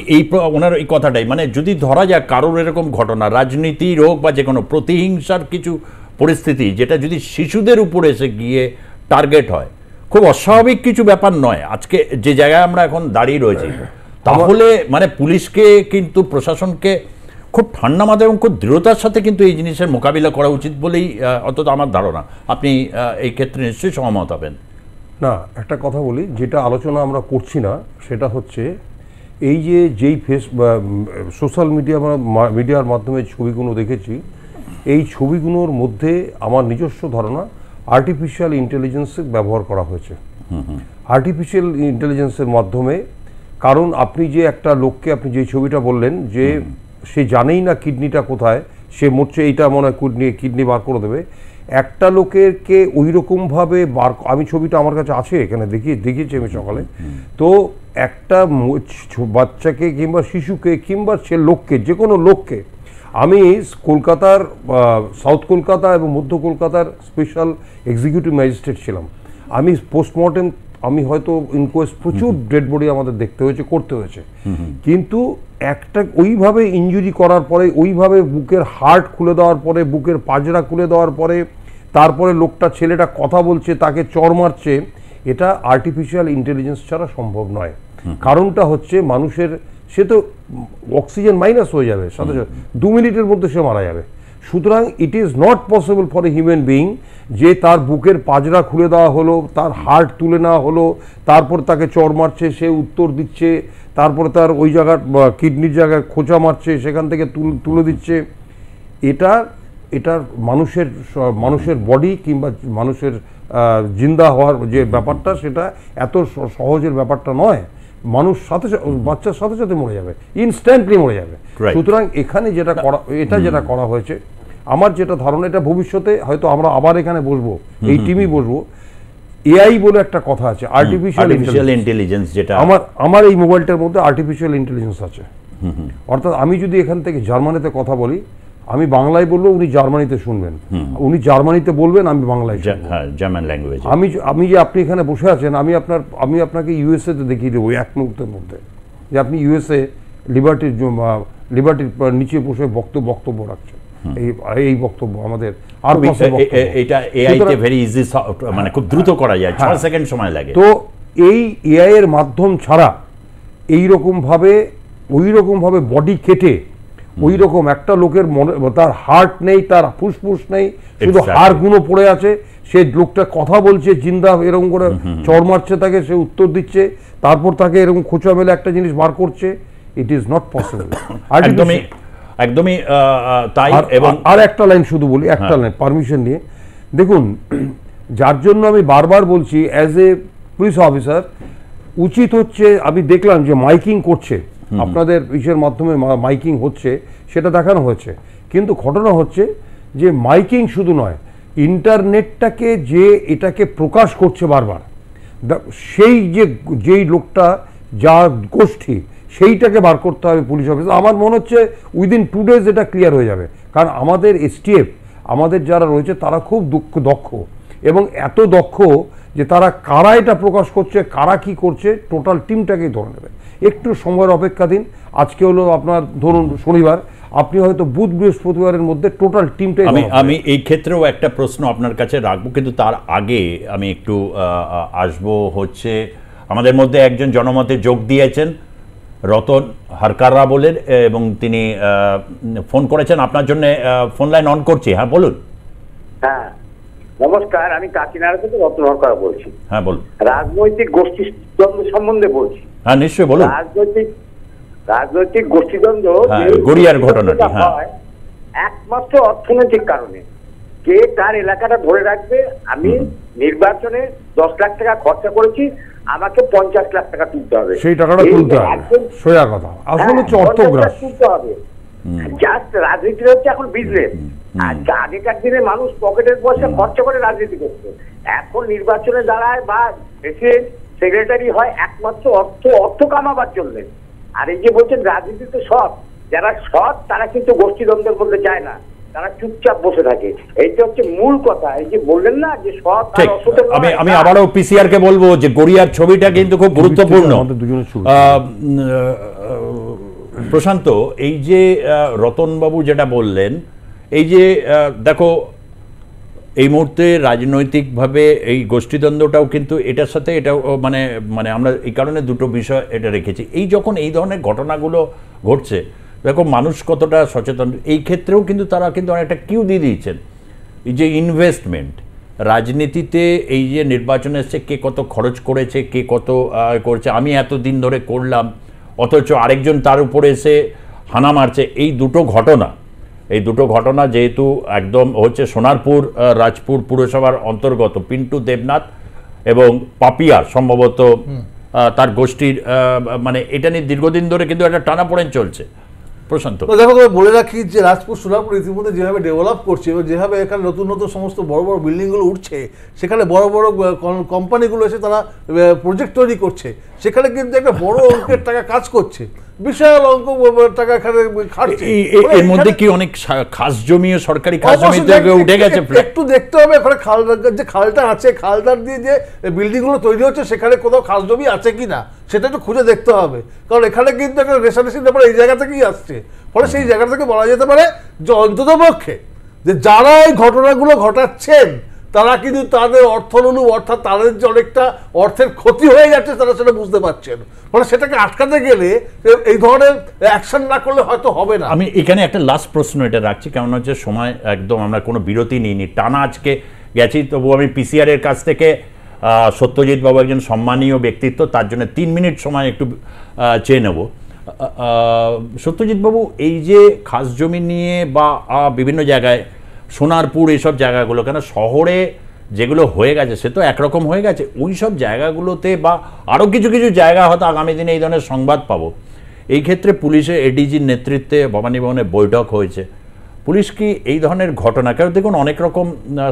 ওনার এই কথাটাই, মানে যদি ধরা যায় কারোর এরকম ঘটনা, রাজনীতির হোক বা যে কোনো প্রতিহিংসার কিছু পরিস্থিতি, যেটা যদি শিশুদের উপরে এসে গিয়ে টার্গেট হয়, খুব অস্বাভাবিক কিছু ব্যাপার নয়। আজকে যে জায়গায় আমরা এখন দাঁড়িয়ে রয়েছি, তাহলে মানে পুলিশকে কিন্তু, প্রশাসনকে খুব ঠান্ডা মাথায় এবং খুব দৃঢ়তার সাথে কিন্তু এই জিনিসের মোকাবিলা করা উচিত বলেই অন্তত আমার ধারণা। আপনি এই ক্ষেত্রে নিশ্চয়ই সহমত হবেন। না, একটা কথা বলি, যেটা আলোচনা আমরা করছি না সেটা হচ্ছে এই যেই সোশ্যাল মিডিয়ার মাধ্যমে ছবিগুলো দেখেছি, এই ছবিগুলোর মধ্যে আমার নিজস্ব ধারণা আর্টিফিশিয়াল ইন্টেলিজেন্সের ব্যবহার করা হয়েছে। আর্টিফিশিয়াল ইন্টেলিজেন্সের মাধ্যমে, কারণ আপনি যে একটা লোককে, আপনি যে ছবিটা বললেন যে সে জানেই না কিডনিটা কোথায়, সে মরছে, এইটা মনে হয় কিডনি বার করে দেবে, একটা লোকেরকে ওই রকমভাবে আমি ছবিটা আমার কাছে আছে, এখানে দেখিয়েছি আমি সকালে। তো একটা বাচ্চাকে কিংবা শিশুকে কিংবা সে লোককে, যে কোনো লোককে, আমি কলকাতার সাউথ কলকাতা এবং মধ্য কলকাতার স্পেশাল এক্সিকিউটিভ ম্যাজিস্ট্রেট ছিলাম। আমি পোস্টমর্টেম, আমি হয়তো ইনকোয়েস্ট, প্রচুর ডেড বডি আমাদের করতে হয়েছে, কিন্তু একটা ওইভাবে ইনজুরি করার পরে, ওইভাবে বুকের হার্ট খুলে দেওয়ার পরে, বুকের পাজরা খুলে দেওয়ার পরে, তারপরে ছেলেটা কথা বলছে, তাকে চড় মারছে, এটা আর্টিফিশিয়াল ইন্টেলিজেন্স ছাড়া সম্ভব নয়। কারণটা হচ্ছে মানুষের, সে তো অক্সিজেন মাইনাস হয়ে যাবে সাথে সাথে, 2 মিনিটের মধ্যে সে মারা যাবে। সুতরাং it is not possible for a human being যে তার বুকের পাজরা খুলে দেওয়া হলো, তার হার্ট তুলে নেওয়া হলো, তারপর তাকে চড় মারছে, সে উত্তর দিচ্ছে, তারপরে তার ওই জায়গার কিডনির জায়গায় খোঁচা মারছে, সেখান থেকে তুলে দিচ্ছে। এটার মানুষের বডি কিংবা মানুষের জিন্দা হওয়ার যে ব্যাপারটা, সেটা এত সহজের ব্যাপারটা নয়। মানুষ বাচ্চার সাথে সাথে মরে যাবে, ইনস্ট্যান্টলি মরে যাবে। সুতরাং এখানে যেটা করা হয়েছে, আমার যেটা ধারণা, এটা ভবিষ্যতে হয়তো আমরা আবার এখানে বসবো, এই টিমই বসবো, এআই বলে একটা কথা আছে, আর্টিফিশিয়াল ইন্টেলিজেন্স, যেটা আমার এই মোবাইলটার মধ্যে আর্টিফিশিয়াল ইন্টেলিজেন্স আছে। অর্থাৎ আমি যদি এখান থেকে জার্মানিতে কথা বলি, আমি বাংলায় বলবো, উনি জার্মানিতে শুনবেন, উনি জার্মানিতে বলবেন, আমি বাংলায়, জার্মান ল্যাঙ্গুয়েজ। আমি যে আপনি এখানে বসে আছেন, আমি আপনাকে ইউএসএ তে দেখিয়ে দেবো 1 মুহূর্তের মধ্যে, যে আপনি ইউএসএ লিবার্টির নিচে বসে বক্তব্য রাখছেন। এই বক্তব্য আমাদের আর এটা এআইতে ভেরি ইজি, মানে খুব দ্রুত করা যায়, 6 সেকেন্ড সময় লাগে। তো এই এআই এর মাধ্যম ছাড়া ওই রকম ভাবে বডি কেটে, ওই রকম একটা লোকের তার হার্ট নেই, তার ফুসফুস নেই, শুধু হাড়গুলো পড়ে আছে, সে লোকটা কথা বলছে, জিন্দা এরকম করে চড় মারছে তাকে, সে উত্তর দিচ্ছে, তারপর তাকে এরকম খোঁচা মেলে একটা জিনিস বার করছে। It is not possible. একদমই তাই। এবং আর একটা লাইন শুধু বলি, একটা লাইন পারমিশন নিয়ে, দেখুন, যার জন্য আমি বারবার বলছি, অ্যাজ এ পুলিশ অফিসার উচিত হচ্ছে, আমি দেখলাম যে মাইকিং করছে, আপনাদের ইসের মাধ্যমে মাইকিং হচ্ছে, সেটা দেখানো হয়েছে, কিন্তু ঘটনা হচ্ছে যে মাইকিং শুধু নয়, ইন্টারনেটটাকে যে এটাকে প্রকাশ করছে বারবার, সেই যেই লোকটা যা গোষ্ঠী সেইটাকে বার করতে হবে পুলিশ অফিস। আমার মনে হচ্ছে উইদিন 2 days এটা ক্লিয়ার হয়ে যাবে, কারণ আমাদের এসটিএফ আমাদের যারা রয়েছে তারা খুব দক্ষ এবং এত দক্ষ যে তারা কারা এটা প্রকাশ করছে, কারা কি করছে, টোটাল টিমটাকেই ধরে নেবে। একটু সময়ের অপেক্ষা দিন। আজকে হলো আপনার ধরুন শনিবার, আপনি হয়তো বুধ বৃহস্পতিবারের মধ্যে টোটাল টিমটাই। আমি এই ক্ষেত্রেও একটা প্রশ্ন আপনার কাছে রাখবো, কিন্তু তার আগে আমি একটু আসবো হচ্ছে আমাদের মধ্যে একজন জনমতে যোগ দিয়েছেন রতন হারকাররা বলেন, এবং তিনি ফোন করেছেন আপনার জন্য। ফোন লাইন অন করছি। হ্যাঁ বলুন। হ্যাঁ নমস্কার, আমি কাকিনাড়া থেকে রতন হারকার বলছি। হ্যাঁ বলুন। রাজনৈতিক গোষ্ঠীদ্বন্দ্ব সম্বন্ধে বলছি। হ্যাঁ নিশ্চয়ই বলুন। রাজনৈতিক গোষ্ঠীদ্বন্দ্ব গড়িয়ার ঘটনাটি হয় একমাত্র অর্থনৈতিক কারণে। কে তার এলাকাটা ধরে রাখবে। আমি নির্বাচনে 10 লাখ টাকা খরচা করেছি, আমাকে 50 লাখ টাকা তুলতে হবে, সেই টাকাটা তুলতে হবে। সোজা কথা, আসলে হচ্ছে অর্থগ্রাস তুলতে হবে। জাস্ট রাজনীতি হচ্ছে এখন বিজনেস। আর আগেকার দিনে মানুষ পকেটের পয়সা খরচা করে রাজনীতি করতো, এখন নির্বাচনে দাঁড়ায় বা প্রেসিডেন্ট সেক্রেটারি হয় একমাত্র অর্থ কামাবার জন্য। আর এই যে বলছেন রাজনীতি তো সৎ, যারা সৎ তারা কিন্তু গোষ্ঠীদ্বন্দ্বের মধ্যে যায় না, তারা চুপচাপ বসে থাকে। এইটা হচ্ছে মূল কথা। এই যে বললেন না যে সৎ আর অসৎ। আমি আবারও পিসিআর কে বলবো যে গড়িয়ার ছবিটা কিন্তু খুব গুরুত্বপূর্ণ। প্রশান্ত, এই যে রতনবাবু যেটা বললেন, এই যে দেখো এই মুহূর্তে রাজনৈতিকভাবে এই গোষ্ঠীদ্বন্দ্বটাও কিন্তু এটার সাথে এটাও মানে আমরা এই কারণে দুটো বিষয় এটা রেখেছি। এই যখন এই ধরনের ঘটনাগুলো ঘটছে, দেখো মানুষ কতটা সচেতন। এই ক্ষেত্রেও কিন্তু তারা কিন্তু অনেকটা কিউ দিয়ে দিয়েছেন। এই যে ইনভেস্টমেন্ট রাজনীতিতে, এই যে নির্বাচনে এসছে কে কত খরচ করেছে, কে কত করছে, আমি এতদিন ধরে করলাম, অথচ আরেকজন তার উপরে এসে হানা মারছে। এই দুটো ঘটনা যেহেতু একদম হচ্ছে সোনারপুর রাজপুর পুরসভার অন্তর্গত পিন্টু দেবনাথ এবং পাপিয়া সম্ভবত তার গোষ্ঠীর, মানে এটা নিয়ে দীর্ঘদিন ধরে কিন্তু একটা টানাপোড়েন চলছে। প্রশান্ত, দেখো বলে রাখি যে রাজপুর সোনারপুর ইতিমধ্যে যেভাবে ডেভেলপ করছে এবং যেভাবে এখানে নতুন নতুন সমস্ত বড় বড় বিল্ডিংগুলো উঠছে, সেখানে বড় বড় কোম্পানিগুলো এসে তারা প্রজেক্ট তৈরি করছে, সেখানে কিন্তু একটা বড় অঙ্কের টাকা কাজ করছে, বিশাল অঙ্ক টাকা এখানে খাটছে। এর মধ্যে কি অনেক খাস জমি ও সরকারি খাস জমি উঠে গেছে? একটু দেখতে হবে ওখানে যে খালটা আছে, খালটার দিয়ে যে বিল্ডিংগুলো তৈরি হচ্ছে সেখানে কোথাও খাস জমি আছে কি না সেটা একটু খুঁজে দেখতে হবে, কারণ এখানে কিন্তু একটা রেশারেশির ব্যাপার এই জায়গা থেকেই আসছে। ফলে সেই জায়গা থেকে বলা যেতে পারে যে অন্ততপক্ষে যে যারা এই ঘটনাগুলো ঘটাচ্ছেন তারা কিন্তু তাদের অর্থলুলু, অর্থাৎ তাদের যে অনেকটা অর্থের ক্ষতি হয়ে যাচ্ছে তারা সেটা বুঝতে পারছেন। ফলে সেটাকে আটকাতে গেলে এই ধরনের অ্যাকশন না করলে হয়তো হবে না। আমি এখানে একটা লাস্ট প্রশ্ন এটা রাখছি, কেমন হচ্ছে সময় একদম আমরা কোনো বিরতি নিইনি, টানা আজকে গেছি। তবু আমি পিসিআর এর কাছ থেকে সত্যজিৎ বাবু একজন সম্মানীয় ব্যক্তিত্ব, তার জন্য 3 মিনিট সময় একটু চেয়ে নেব। সত্যজিৎ বাবু, এই যে খাস জমি নিয়ে বা বিভিন্ন জায়গায় সোনারপুর এইসব জায়গাগুলো, কেন শহরে যেগুলো হয়ে গেছে সে তো একরকম হয়ে গেছে, ওই সব জায়গাগুলোতে বা আরও কিছু কিছু জায়গা হয়তো আগামী দিনে এই ধরনের সংবাদ পাবো। এই ক্ষেত্রে পুলিশের এডিজির নেতৃত্বে ভবানী ভবনে বৈঠক হয়েছে। পুলিশ কি এই ধরনের ঘটনা, কারণ দেখুন অনেক রকম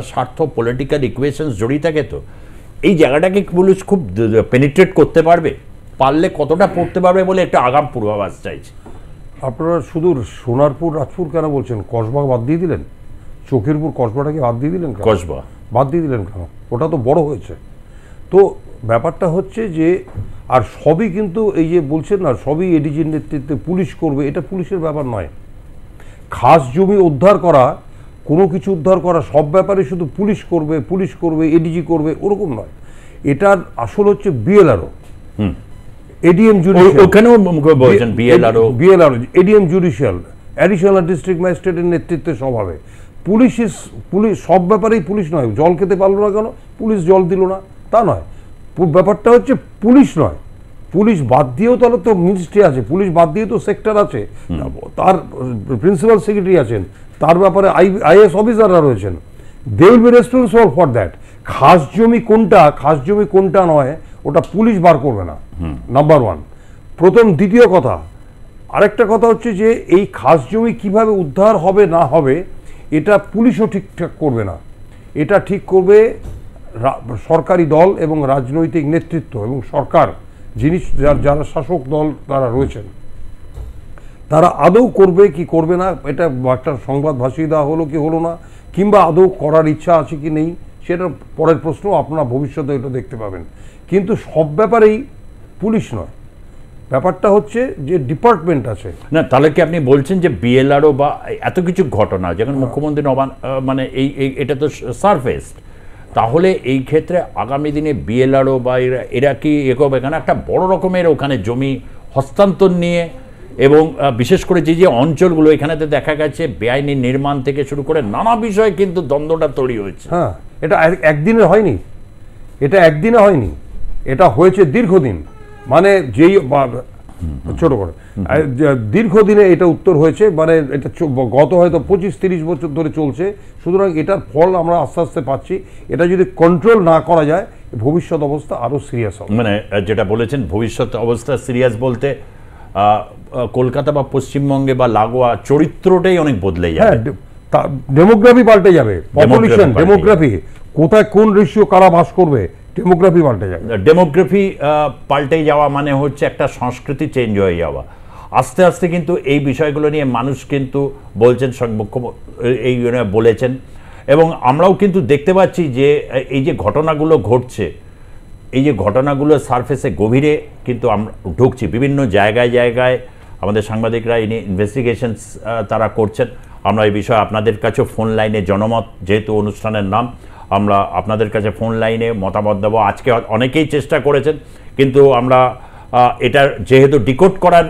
স্বার্থ পলিটিক্যাল ইকুয়েশনস জড়িয়ে থাকে, তো এই জায়গাটাকে পুলিশ খুব পেনিট্রেট করতে পারবে, পারলে কতটা পড়তে পারবে বলে একটা আগাম পূর্বাভাস চাইছে। আপনারা শুধু সোনারপুর রাজপুর কেন বলছেন? কসবা বাদ দিয়ে দিলেন, চকিরপুর কসবাটাকে বাদ দিয়ে দিলেন, কসবা বাদ দিয়ে দিলেন কেন? ওটা তো বড় হয়েছে। তো ব্যাপারটা হচ্ছে যে আর সবই কিন্তু এই যে বলছেন না সবই এডিজির নেতৃত্বে পুলিশ করবে, এটা পুলিশের ব্যাপার নয়। খাস জমি উদ্ধার করা, কোনো কিছু উদ্ধার করা সব ব্যাপারে শুধু পুলিশ করবে এডিজি করবে ওরকম নয়। এটার আসল হচ্ছে বিএলআরও, এডিএম জুডিশিয়াল, ওখানেও বলছেন BLRO, ADM judicial, additional district ম্যাজিস্ট্রেটের নেতৃত্বে সব হবে। পুলিশ সব ব্যাপারেই পুলিশ নয়। জল খেতে পারলো না কেন, পুলিশ জল দিল না তা নয়। ব্যাপারটা হচ্ছে পুলিশ নয়, পুলিশ বাদ দিয়েও তাহলে তো মিনিস্ট্রি আছে, পুলিশ বাদ দিয়ে তো সেক্টর আছে, তার প্রিন্সিপাল সেক্রেটারি আছেন, তার ব্যাপারে আইএস অফিসাররা রয়েছেন, they will be responsible for that. খাস জমি কোনটা নয় ওটা পুলিশ বার করবে না, নাম্বার 1। প্রথম। দ্বিতীয় কথা, আরেকটা কথা হচ্ছে যে এই খাস জমি কিভাবে উদ্ধার হবে না হবে এটা পুলিশও ঠিকঠাক করবে না, এটা ঠিক করবে সরকারি দল এবং রাজনৈতিক নেতৃত্ব এবং সরকার যারা শাসক দল তারা রয়েছেন, তারা আদৌ করবে কি করবে না, এটা একটা সংবাদ ভাসিয়ে দেওয়া হলো কি হলো না, কিংবা আদৌ করার ইচ্ছা আছে কি নেই, সেটা পরের প্রশ্ন, আপনারা ভবিষ্যতে এটা দেখতে পাবেন। কিন্তু সব ব্যাপারেই পুলিশ নয়, ব্যাপারটা হচ্ছে যে ডিপার্টমেন্ট আছে না। তাহলে কি আপনি বলছেন যে বিএলআরও বা এত কিছু ঘটনা যখন মুখ্যমন্ত্রী মানে এটা তো সারফেস, তাহলে এই ক্ষেত্রে আগামী দিনে বিএলআরও বা এরা কি এগোবে? এখানে একটা বড় রকমের ওখানে জমি হস্তান্তর নিয়ে, এবং বিশেষ করে যে যে অঞ্চলগুলো এখানেতে দেখা গেছে বেআইনি নির্মাণ থেকে শুরু করে নানা বিষয়ে কিন্তু দ্বন্দ্বটা তৈরি হয়েছে। হ্যাঁ, এটা একদিনে হয়নি, এটা হয়েছে দীর্ঘদিন, মানে যেই ছোট করে দীর্ঘদিনে এটা উত্তর হয়েছে, মানে এটা গত হয়তো 25-30 বছর ধরে চলছে। সুতরাং এটার ফল আমরা আস্তে আস্তে পাচ্ছি। এটা যদি কন্ট্রোল না করা যায়, ভবিষ্যৎ অবস্থা আরো সিরিয়াস হবে। মানে যেটা বলেছেন ভবিষ্যৎ অবস্থা সিরিয়াস বলতে কলকাতা বা পশ্চিমবঙ্গে বা লাগোয়া চরিত্রটাই অনেক বদলে যাবে। ডেমোগ্রাফি পাল্টে যাবে, পপুলেশন ডেমোগ্রাফি, কোথায় কোন রেশিও কারা বাস করবে, ডেমোগ্রাফি পাল্টে যাবে। ডেমোগ্রাফি পাল্টে যাওয়া মানে হচ্ছে একটা সংস্কৃতি চেঞ্জ হয়ে যাওয়া। আস্তে আস্তে কিন্তু এই বিষয়গুলো নিয়ে মানুষ কিন্তু বলছেন, এই বলেছেন, এবং আমরাও কিন্তু দেখতে পাচ্ছি যে এই যে ঘটনাগুলো ঘটছে, এই যে ঘটনাগুলো সারফেসে গভীরে কিন্তু আমরা ঢুকছি বিভিন্ন জায়গায় জায়গায়, আমাদের সাংবাদিকরা ইনভেস্টিগেশনস তারা করছেন। আমরা এই বিষয়ে আপনাদের কাছেও ফোন লাইনে জনমত যেহেতু অনুষ্ঠানের নাম, আমরা আপনাদের কাছে ফোন লাইনে মতামত দেবো। আজকে অনেকেই চেষ্টা করেছেন, কিন্তু আমরা এটা যেহেতু ডিকোড করার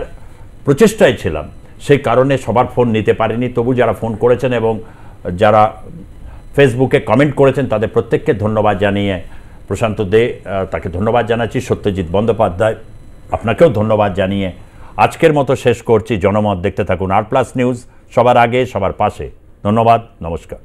প্রচেষ্টায় ছিলাম, সেই কারণে সবার ফোন নিতে পারিনি। তবু যারা ফোন করেছেন এবং যারা ফেসবুকে কমেন্ট করেছেন তাদের প্রত্যেককে ধন্যবাদ জানিয়ে, প্রশান্ত দে তাকে ধন্যবাদ জানাচ্ছি, সত্যজিৎ বন্দ্যোপাধ্যায় আপনাকেও ধন্যবাদ জানিয়ে আজকের মতো শেষ করছি। জনমত দেখতে থাকুন আর প্লাস নিউজ, সবার আগে সবার পাশে। ধন্যবাদ, নমস্কার।